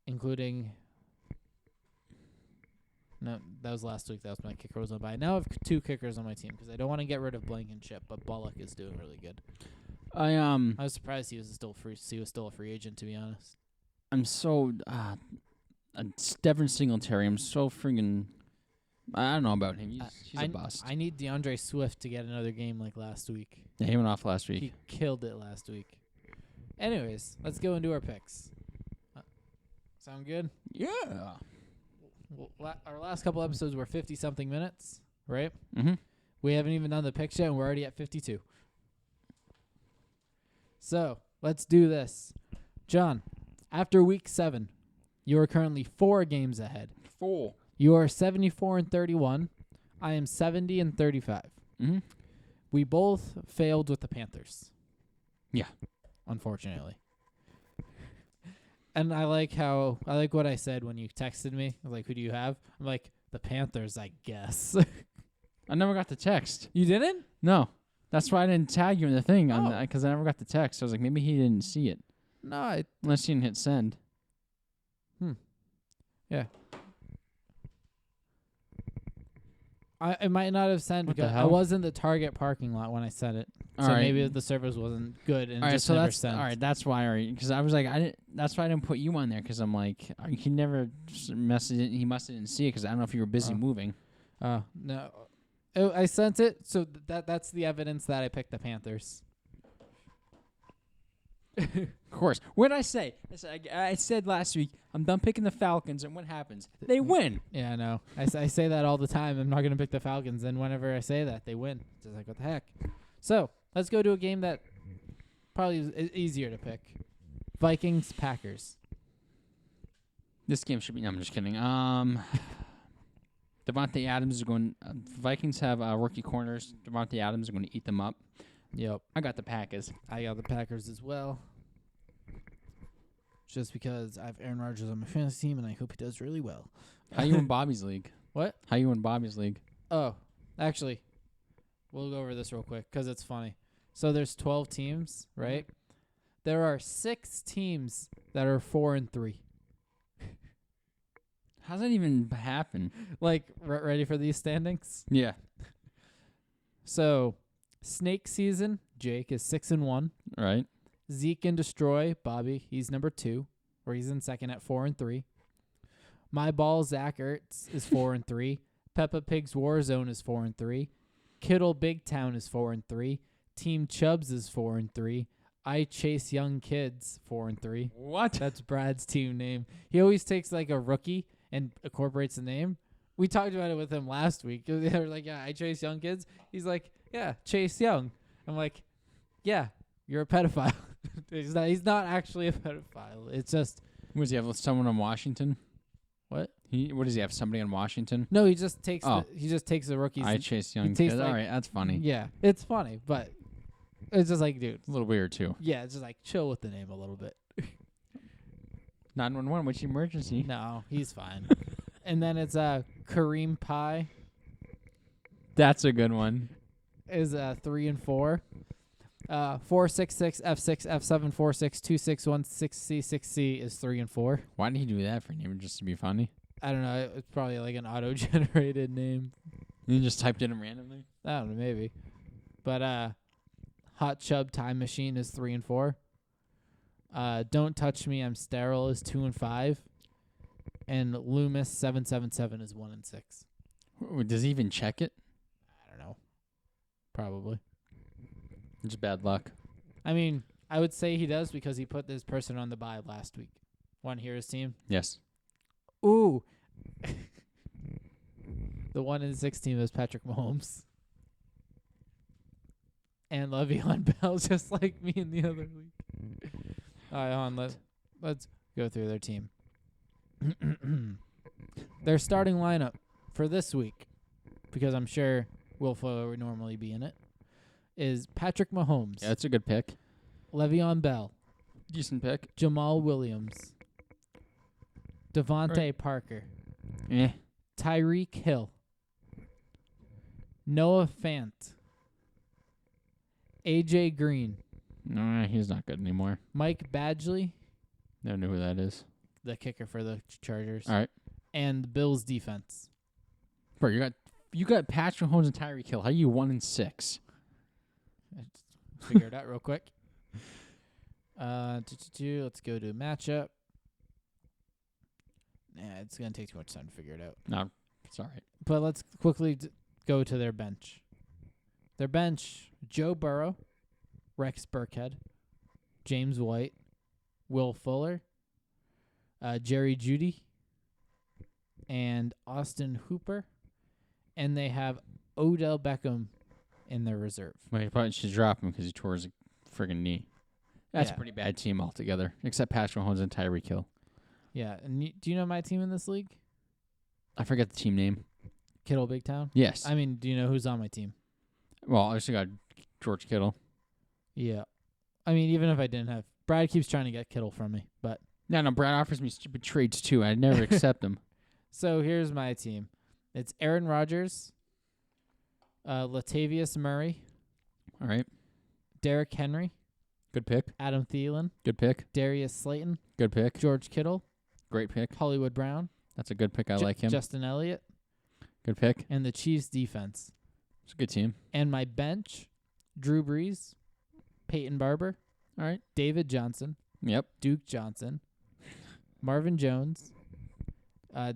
S1: Including... No, that was last week. That was my kicker was on bye. Now I have 2 kickers on my team because I don't want to get rid of Blankenship, but Bullock is doing really good. I was surprised he was still free. He was still a free agent, to be honest.
S2: I'm so Devin Singletary. I'm so friggin'. I don't know about him. He's a bust.
S1: I need DeAndre Swift to get another game like last week.
S2: Yeah, he went off last week.
S1: He killed it last week. Anyways, let's go into our picks. Sound good?
S2: Yeah.
S1: Well, our last couple episodes were 50-something minutes, right?
S2: Mm-hmm.
S1: We haven't even done the picks yet, and we're already at 52. So, let's do this. John, after week 7, you are currently 4 games ahead.
S2: 4.
S1: You are 74-31. I am 70-35.
S2: Mm-hmm.
S1: We both failed with the Panthers.
S2: Yeah.
S1: Unfortunately. And I like what I said when you texted me. I was like, who do you have? I'm like, the Panthers, I guess.
S2: I never got the text.
S1: You didn't?
S2: No. That's why I didn't tag you in the thing,
S1: Oh.
S2: because I never got the text. I was like, maybe he didn't see it.
S1: No.
S2: Unless he didn't hit send.
S1: Yeah. I might not have sent
S2: What the
S1: because I
S2: hell?
S1: was in the Target parking lot when I sent it. So maybe the service wasn't good and just never sent.
S2: All right, that's why. Because I was like, that's why I didn't put you on there, because I'm like, he never messaged it. He must have didn't see it, because I don't know if you were busy moving.
S1: No. I sent it, so that's the evidence that I picked the Panthers.
S2: Of course. What did I say? I said last week, I'm done picking the Falcons, and what happens? They win.
S1: Yeah, I know. I say that all the time. I'm not going to pick the Falcons, and whenever I say that, they win. It's just like, what the heck? So, let's go to a game that probably is easier to pick. Vikings-Packers.
S2: This game should be... No, I'm just kidding. Devontae Adams is going... Vikings have rookie corners. Devontae Adams are going to eat them up.
S1: Yep.
S2: I got the Packers.
S1: I got the Packers as well. Just because I have Aaron Rodgers on my fantasy team, and I hope he does really well.
S2: How you in Bobby's league?
S1: What?
S2: How you in Bobby's league?
S1: Oh, actually, we'll go over this real quick because it's funny. So there's 12 teams, right? There are 6 teams that are 4-3.
S2: How's that even happen?
S1: Like, ready for these standings?
S2: Yeah.
S1: So, Snake Season, Jake is 6-1.
S2: Right.
S1: Zeke and Destroy, Bobby, he's number 2, or he's in second at 4-3. My Ball, Zach Ertz is 4-3. Peppa Pig's Warzone is 4-3. Kittle Big Town is 4-3. Team Chubbs is 4-3. I Chase Young Kids 4-3.
S2: What?
S1: That's Brad's team name. He always takes like a rookie and incorporates the name. We talked about it with him last week. They were like, yeah, I Chase Young Kids. He's like, yeah, Chase Young. I'm like, yeah, you're a pedophile. He's not actually a pedophile. It's just
S2: Was he have someone in Washington?
S1: What?
S2: What does he have? Somebody in Washington?
S1: No, he just takes
S2: Oh.
S1: the rookies.
S2: I Chase Young
S1: takes,
S2: kid.
S1: like-
S2: All right, that's funny.
S1: Yeah, it's funny, but it's just like, dude.
S2: A little weird too.
S1: Yeah, it's just like chill with the name a little bit.
S2: 911, which emergency?
S1: No, he's fine. And then it's Kareem Pie
S2: That's a good one.
S1: is 3 and 4. 466 F6 F7 46 2616 C 6C is 3 and 4.
S2: Why did he do that for a name? Just to be funny?
S1: I don't know. It's probably like an auto-generated name.
S2: You just typed it in randomly?
S1: I don't know, maybe. But Hot Chub Time Machine is 3 and 4. Don't Touch Me, I'm Sterile is 2 and 5. And Loomis 777 is 1 and 6.
S2: Does he even check it?
S1: I don't know. Probably.
S2: It's bad luck.
S1: I mean, I would say he does because he put this person on the bye last week. Want to hear his team?
S2: Yes.
S1: Ooh. The 1 and 6 team is Patrick Mahomes. And Le'Veon Bell, just like me in the other week. All right, on. Let's go through their team. Their starting lineup for this week, because I'm sure Will Fuller would normally be in it, is Patrick Mahomes,
S2: Yeah, that's a good pick.
S1: Le'Veon Bell,
S2: Decent pick.
S1: Jamal Williams, Devontae Parker,
S2: Eh.
S1: Tyreek Hill, Noah Fant, AJ Green,
S2: No, he's not good anymore.
S1: Mike Badgley,
S2: Never knew who that is.
S1: the kicker for the Chargers,
S2: All right.
S1: and the Bills defense.
S2: Bro, you got Patrick Mahomes and Tyreek Hill. How are you 1 and 6?
S1: Let's figure it out real quick. Let's go to matchup. Nah, it's going to take too much time to figure it out.
S2: No, it's all right.
S1: But let's quickly go to their bench. Their bench, Joe Burrow, Rex Burkhead, James White, Will Fuller, Jerry Jeudy, and Austin Hooper. And they have Odell Beckham in their reserve.
S2: Well, you probably should drop him because he tore his friggin' knee. That's
S1: Yeah.
S2: a pretty bad team altogether, except Patrick Mahomes and Tyreek Hill.
S1: Yeah, and do you know my team in this league?
S2: I forget the team name.
S1: Kittle Big Town?
S2: Yes.
S1: I mean, do you know who's on my team?
S2: Well, I also got George Kittle.
S1: Yeah. I mean, even if I didn't have... Brad keeps trying to get Kittle from me, but...
S2: No, Brad offers me stupid trades too. I never accept them.
S1: So here's my team. It's Aaron Rodgers, Latavius Murray,
S2: All right.
S1: Derrick Henry,
S2: Good pick.
S1: Adam Thielen,
S2: Good pick.
S1: Darius Slayton,
S2: Good pick.
S1: George Kittle,
S2: Great pick.
S1: Hollywood Brown,
S2: That's a good pick. I like him.
S1: Justin Elliott,
S2: Good pick.
S1: and the Chiefs defense.
S2: It's a good team.
S1: And my bench, Drew Brees, Peyton Barber,
S2: All right.
S1: David Johnson,
S2: Yep.
S1: Duke Johnson, Marvin Jones,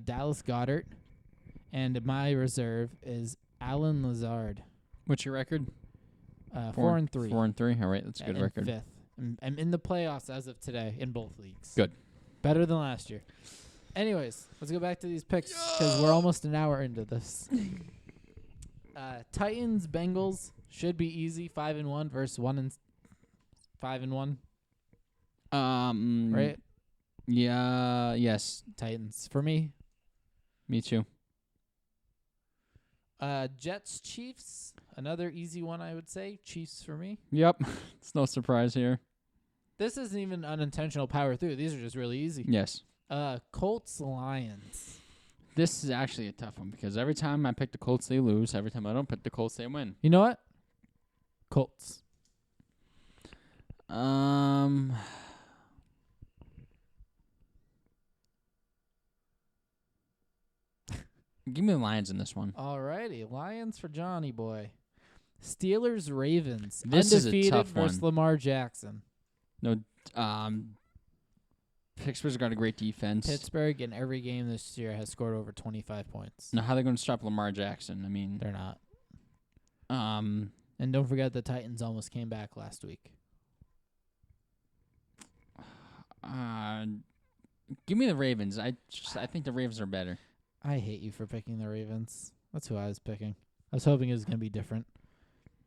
S1: Dallas Goedert, and my reserve is Alan Lazard.
S2: What's your record?
S1: 4 and 3.
S2: 4 and 3. All right. That's a good
S1: and
S2: record.
S1: 5th. I'm in the playoffs as of today in both leagues.
S2: Good.
S1: Better than last year. Anyways, let's go back to these picks because we're almost an hour into this. Titans Bengals should be easy. 5-1 versus 5-1. Right?
S2: Yeah. Yes.
S1: Titans for me.
S2: Me too.
S1: Jets Chiefs, another easy one I would say. Chiefs for me.
S2: Yep. It's no surprise here.
S1: This isn't even unintentional power through. These are just really easy.
S2: Yes.
S1: Colts Lions.
S2: This is actually a tough one because every time I pick the Colts, they lose. Every time I don't pick the Colts, they win.
S1: You know what? Colts.
S2: Give me the Lions in this one.
S1: Alrighty, Lions for Johnny boy. Steelers Ravens.
S2: This is a
S1: undefeated
S2: tough
S1: versus
S2: one.
S1: Lamar Jackson.
S2: Pittsburgh's got a great defense.
S1: Pittsburgh in every game this year has scored over 25 points.
S2: Now, how are they going to stop Lamar Jackson? I mean,
S1: They're not. And don't forget the Titans almost came back last week.
S2: Give me the Ravens. I think the Ravens are better.
S1: I hate you for picking the Ravens. That's who I was picking. I was hoping it was going to be different.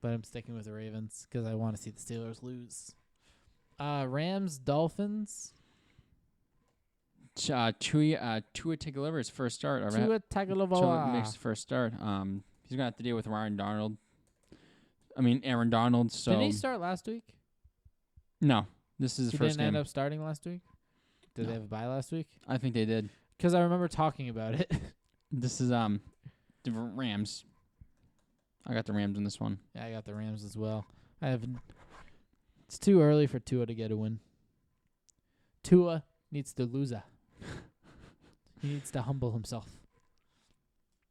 S1: But I'm sticking with the Ravens because I want to see the Steelers lose. Rams, Dolphins.
S2: Tua Tagovailoa's first start.
S1: Tua
S2: Tua
S1: Tagovailoa.
S2: makes the first start. He's gonna have to deal with Aaron Donald. So
S1: Didn't he start last week?
S2: no, this is
S1: He
S2: the first
S1: didn't end
S2: game.
S1: up starting last week? Did
S2: No.
S1: they have a bye last week?
S2: I think they did.
S1: Because I remember talking about it.
S2: This is the Rams. I got the Rams in this one.
S1: Yeah, I got the Rams as well. It's too early for Tua to get a win. Tua needs to lose. He needs to humble himself.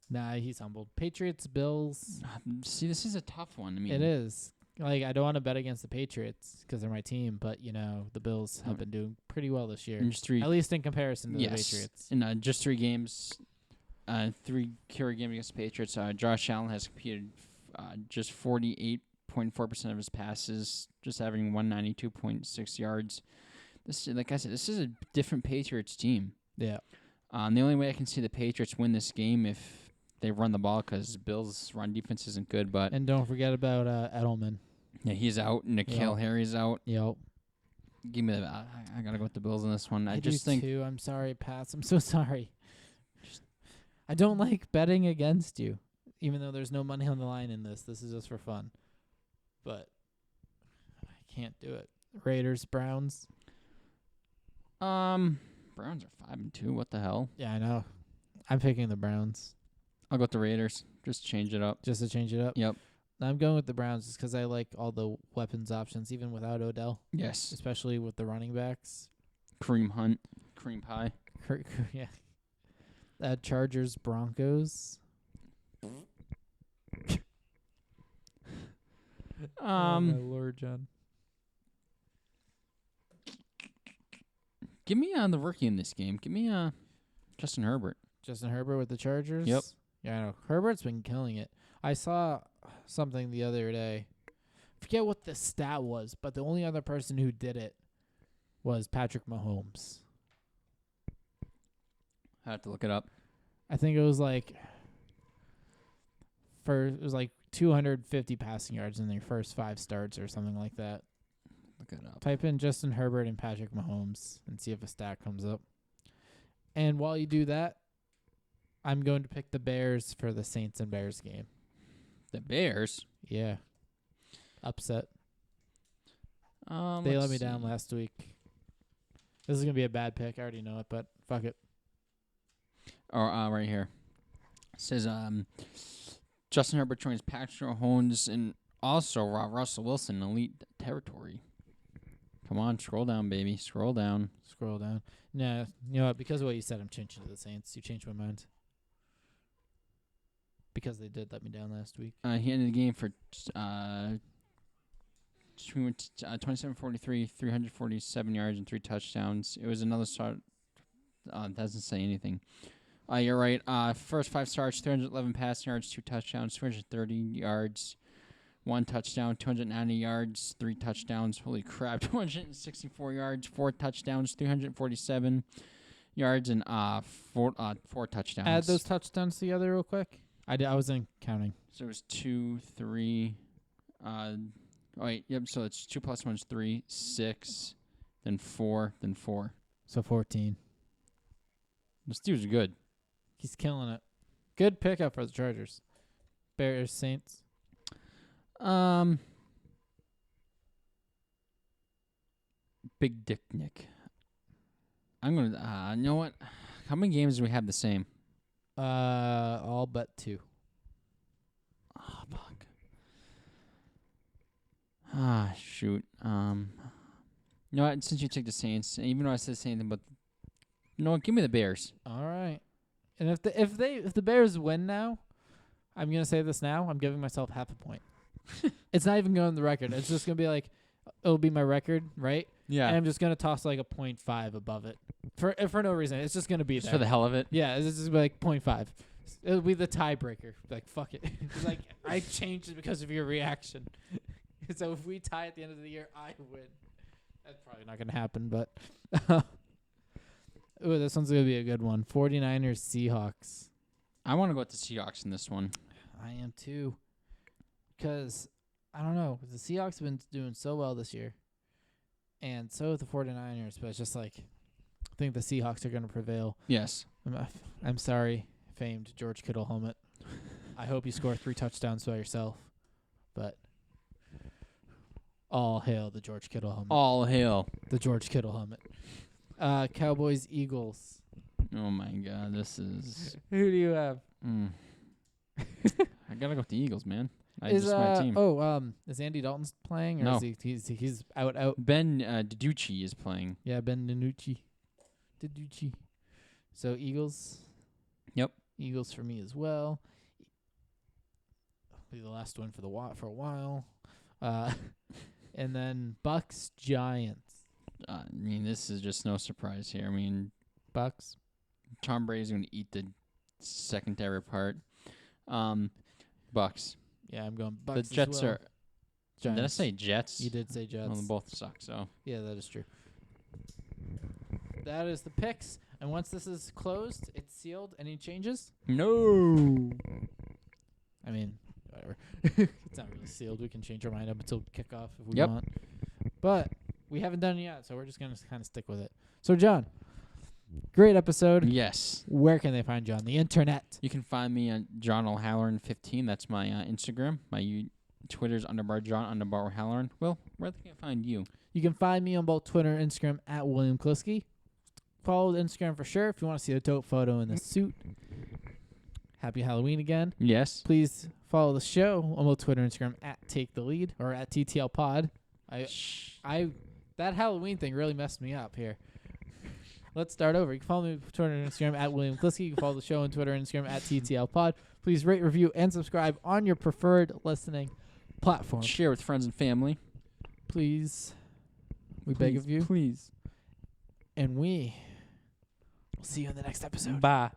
S1: Nah, he's humbled. Patriots, Bills.
S2: See, this is a tough one. I mean,
S1: It is. Like, I don't want to bet against the Patriots because they're my team, but, the Bills have been doing pretty well this year.
S2: in just three.
S1: At least in comparison to the
S2: Yes.
S1: Patriots.
S2: In just 3 games, 3 carry games against the Patriots. Josh Allen has competed just 48.4% of his passes, just averaging 192.6 yards. This, like I said, this is a different Patriots team.
S1: Yeah.
S2: The only way I can see the Patriots win this game if they run the ball, because Bills' run defense isn't good. But
S1: And don't forget about Edelman.
S2: yeah, he's out. N'Keal Harry's out.
S1: Yep.
S2: Give me the. I gotta go with the Bills in this one. I just
S1: do
S2: think.
S1: too. I'm sorry, Pats. I'm so sorry. I don't like betting against you, even though there's no money on the line in this. This is just for fun. But I can't do it. Raiders, Browns.
S2: Browns are 5-2. What the hell?
S1: Yeah, I know. I'm picking the Browns
S2: I'll go with the Raiders. Just change it up.
S1: just to change it up.
S2: Yep.
S1: I'm going with the Browns just because I like all the weapons options, even without Odell,
S2: Yes.
S1: especially with the running backs.
S2: Cream Hunt. Cream pie.
S1: Yeah. Chargers, Broncos. Oh, my Lord, John.
S2: Give me the rookie in this game. Give me Justin Herbert.
S1: Justin Herbert with the Chargers?
S2: Yep.
S1: Yeah, I know. Herbert's been killing it. I saw something the other day. Forget what the stat was, but the only other person who did it was Patrick Mahomes.
S2: I have to look it up.
S1: I think it was like 250 passing yards in their first 5 starts or something like that.
S2: Look it up.
S1: Type in Justin Herbert and Patrick Mahomes and see if a stat comes up. And while you do that, I'm going to pick the Bears for the Saints and Bears game.
S2: The Bears.
S1: Yeah. Upset. They
S2: Let's
S1: let me down
S2: see.
S1: last week. This is going to be a bad pick. I already know it, but fuck it.
S2: Or right here. It says Justin Herbert joins Patrick Mahomes and also Russell Wilson in elite territory. Come on, scroll down, baby. Scroll down.
S1: Scroll down. No, you know what? Because of what you said, I'm changing to the Saints. You changed my mind. Because they did let me down last week.
S2: He ended the game for 27-43, 347 yards and 3 touchdowns. It was another start. Doesn't say anything. You're right. First 5 starts, 311 passing yards, 2 touchdowns, 230 yards, 1 touchdown, 290 yards, 3 touchdowns. Holy crap! 264 yards, 4 touchdowns, 347 yards, and 4 touchdowns.
S1: Add those touchdowns together real quick. I wasn't counting.
S2: So it was 2, 3. Yep. So it's 2 plus 1 is 3, 6, then 4, then 4.
S1: So 14.
S2: This dude's good.
S1: He's killing it. Good pickup for the Chargers. Bears, Saints.
S2: Big Dick Nick. I'm gonna. You know what? How many games do we have the same?
S1: All but 2.
S2: Oh fuck. Shoot. You know what? Since you took the Saints, even though I said the same thing, but no, give me the Bears.
S1: All right. And if the Bears win now, I'm gonna say this now. I'm giving myself half a point. It's not even going on the record. It's just gonna be like, it'll be my record, right?
S2: Yeah.
S1: And I'm just gonna toss like a 0.5 above it for no reason. It's just gonna be
S2: Just
S1: there.
S2: for the hell of it.
S1: Yeah, it's just like 0.5. It'll be the tiebreaker. Like fuck it. It's like I changed it because of your reaction. So if we tie at the end of the year, I win. That's probably not gonna happen, but. Ooh, this one's going to be a good one. 49ers, Seahawks.
S2: I want to go with the Seahawks in this one.
S1: I am too. Because, I don't know, the Seahawks have been doing so well this year. And so have the 49ers. But it's just like, I think the Seahawks are going to prevail.
S2: Yes.
S1: I'm sorry, famed George Kittle helmet. I hope you score 3 touchdowns by yourself. But all hail the George Kittle helmet.
S2: All hail.
S1: The George Kittle helmet. Cowboys, Eagles.
S2: Oh, my God. This is...
S1: Who do you have?
S2: I got to go with the Eagles, man. Just my team.
S1: Is Andy Dalton playing? Or
S2: No.
S1: Is he's out?
S2: Ben DiDucci is playing.
S1: Yeah, Ben DiNucci. So Eagles.
S2: Yep.
S1: Eagles for me as well. Be the last one for a while. And then Bucks, Giants.
S2: I mean, this is just no surprise here. I mean,
S1: Bucks.
S2: Tom Brady's going to eat the secondary part. Bucks.
S1: Yeah, I'm going Bucks.
S2: The Jets
S1: as well.
S2: are.
S1: Giants.
S2: Did I say Jets?
S1: You did say Jets.
S2: Well, they both suck. So.
S1: Yeah, that is true. That is the picks. And once this is closed, it's sealed. Any changes?
S2: No.
S1: I mean, whatever. It's not really sealed. We can change our mind up until kickoff if we want. But we haven't done it yet, so we're just going to kind of stick with it. So, John, great episode.
S2: Yes.
S1: Where can they find you on the internet?
S2: You can find me on John O'Halloran 15. That's my Instagram. My Twitter's _John_O'Halloran. Well, where can I find you?
S1: You can find me on both Twitter and Instagram at William Kliski. Follow the Instagram for sure if you want to see a dope photo in the suit. Happy Halloween again.
S2: Yes.
S1: Please follow the show on both Twitter and Instagram at Take the Lead or at TTL Pod. That Halloween thing really messed me up here. Let's start over. You can follow me on Twitter and Instagram at William Kliski. You can follow the show on Twitter and Instagram at TTL Pod. Please rate, review, and subscribe on your preferred listening platform.
S2: Share with friends and family.
S1: Please. We beg of you.
S2: Please.
S1: And we will see you in the next episode.
S2: Bye.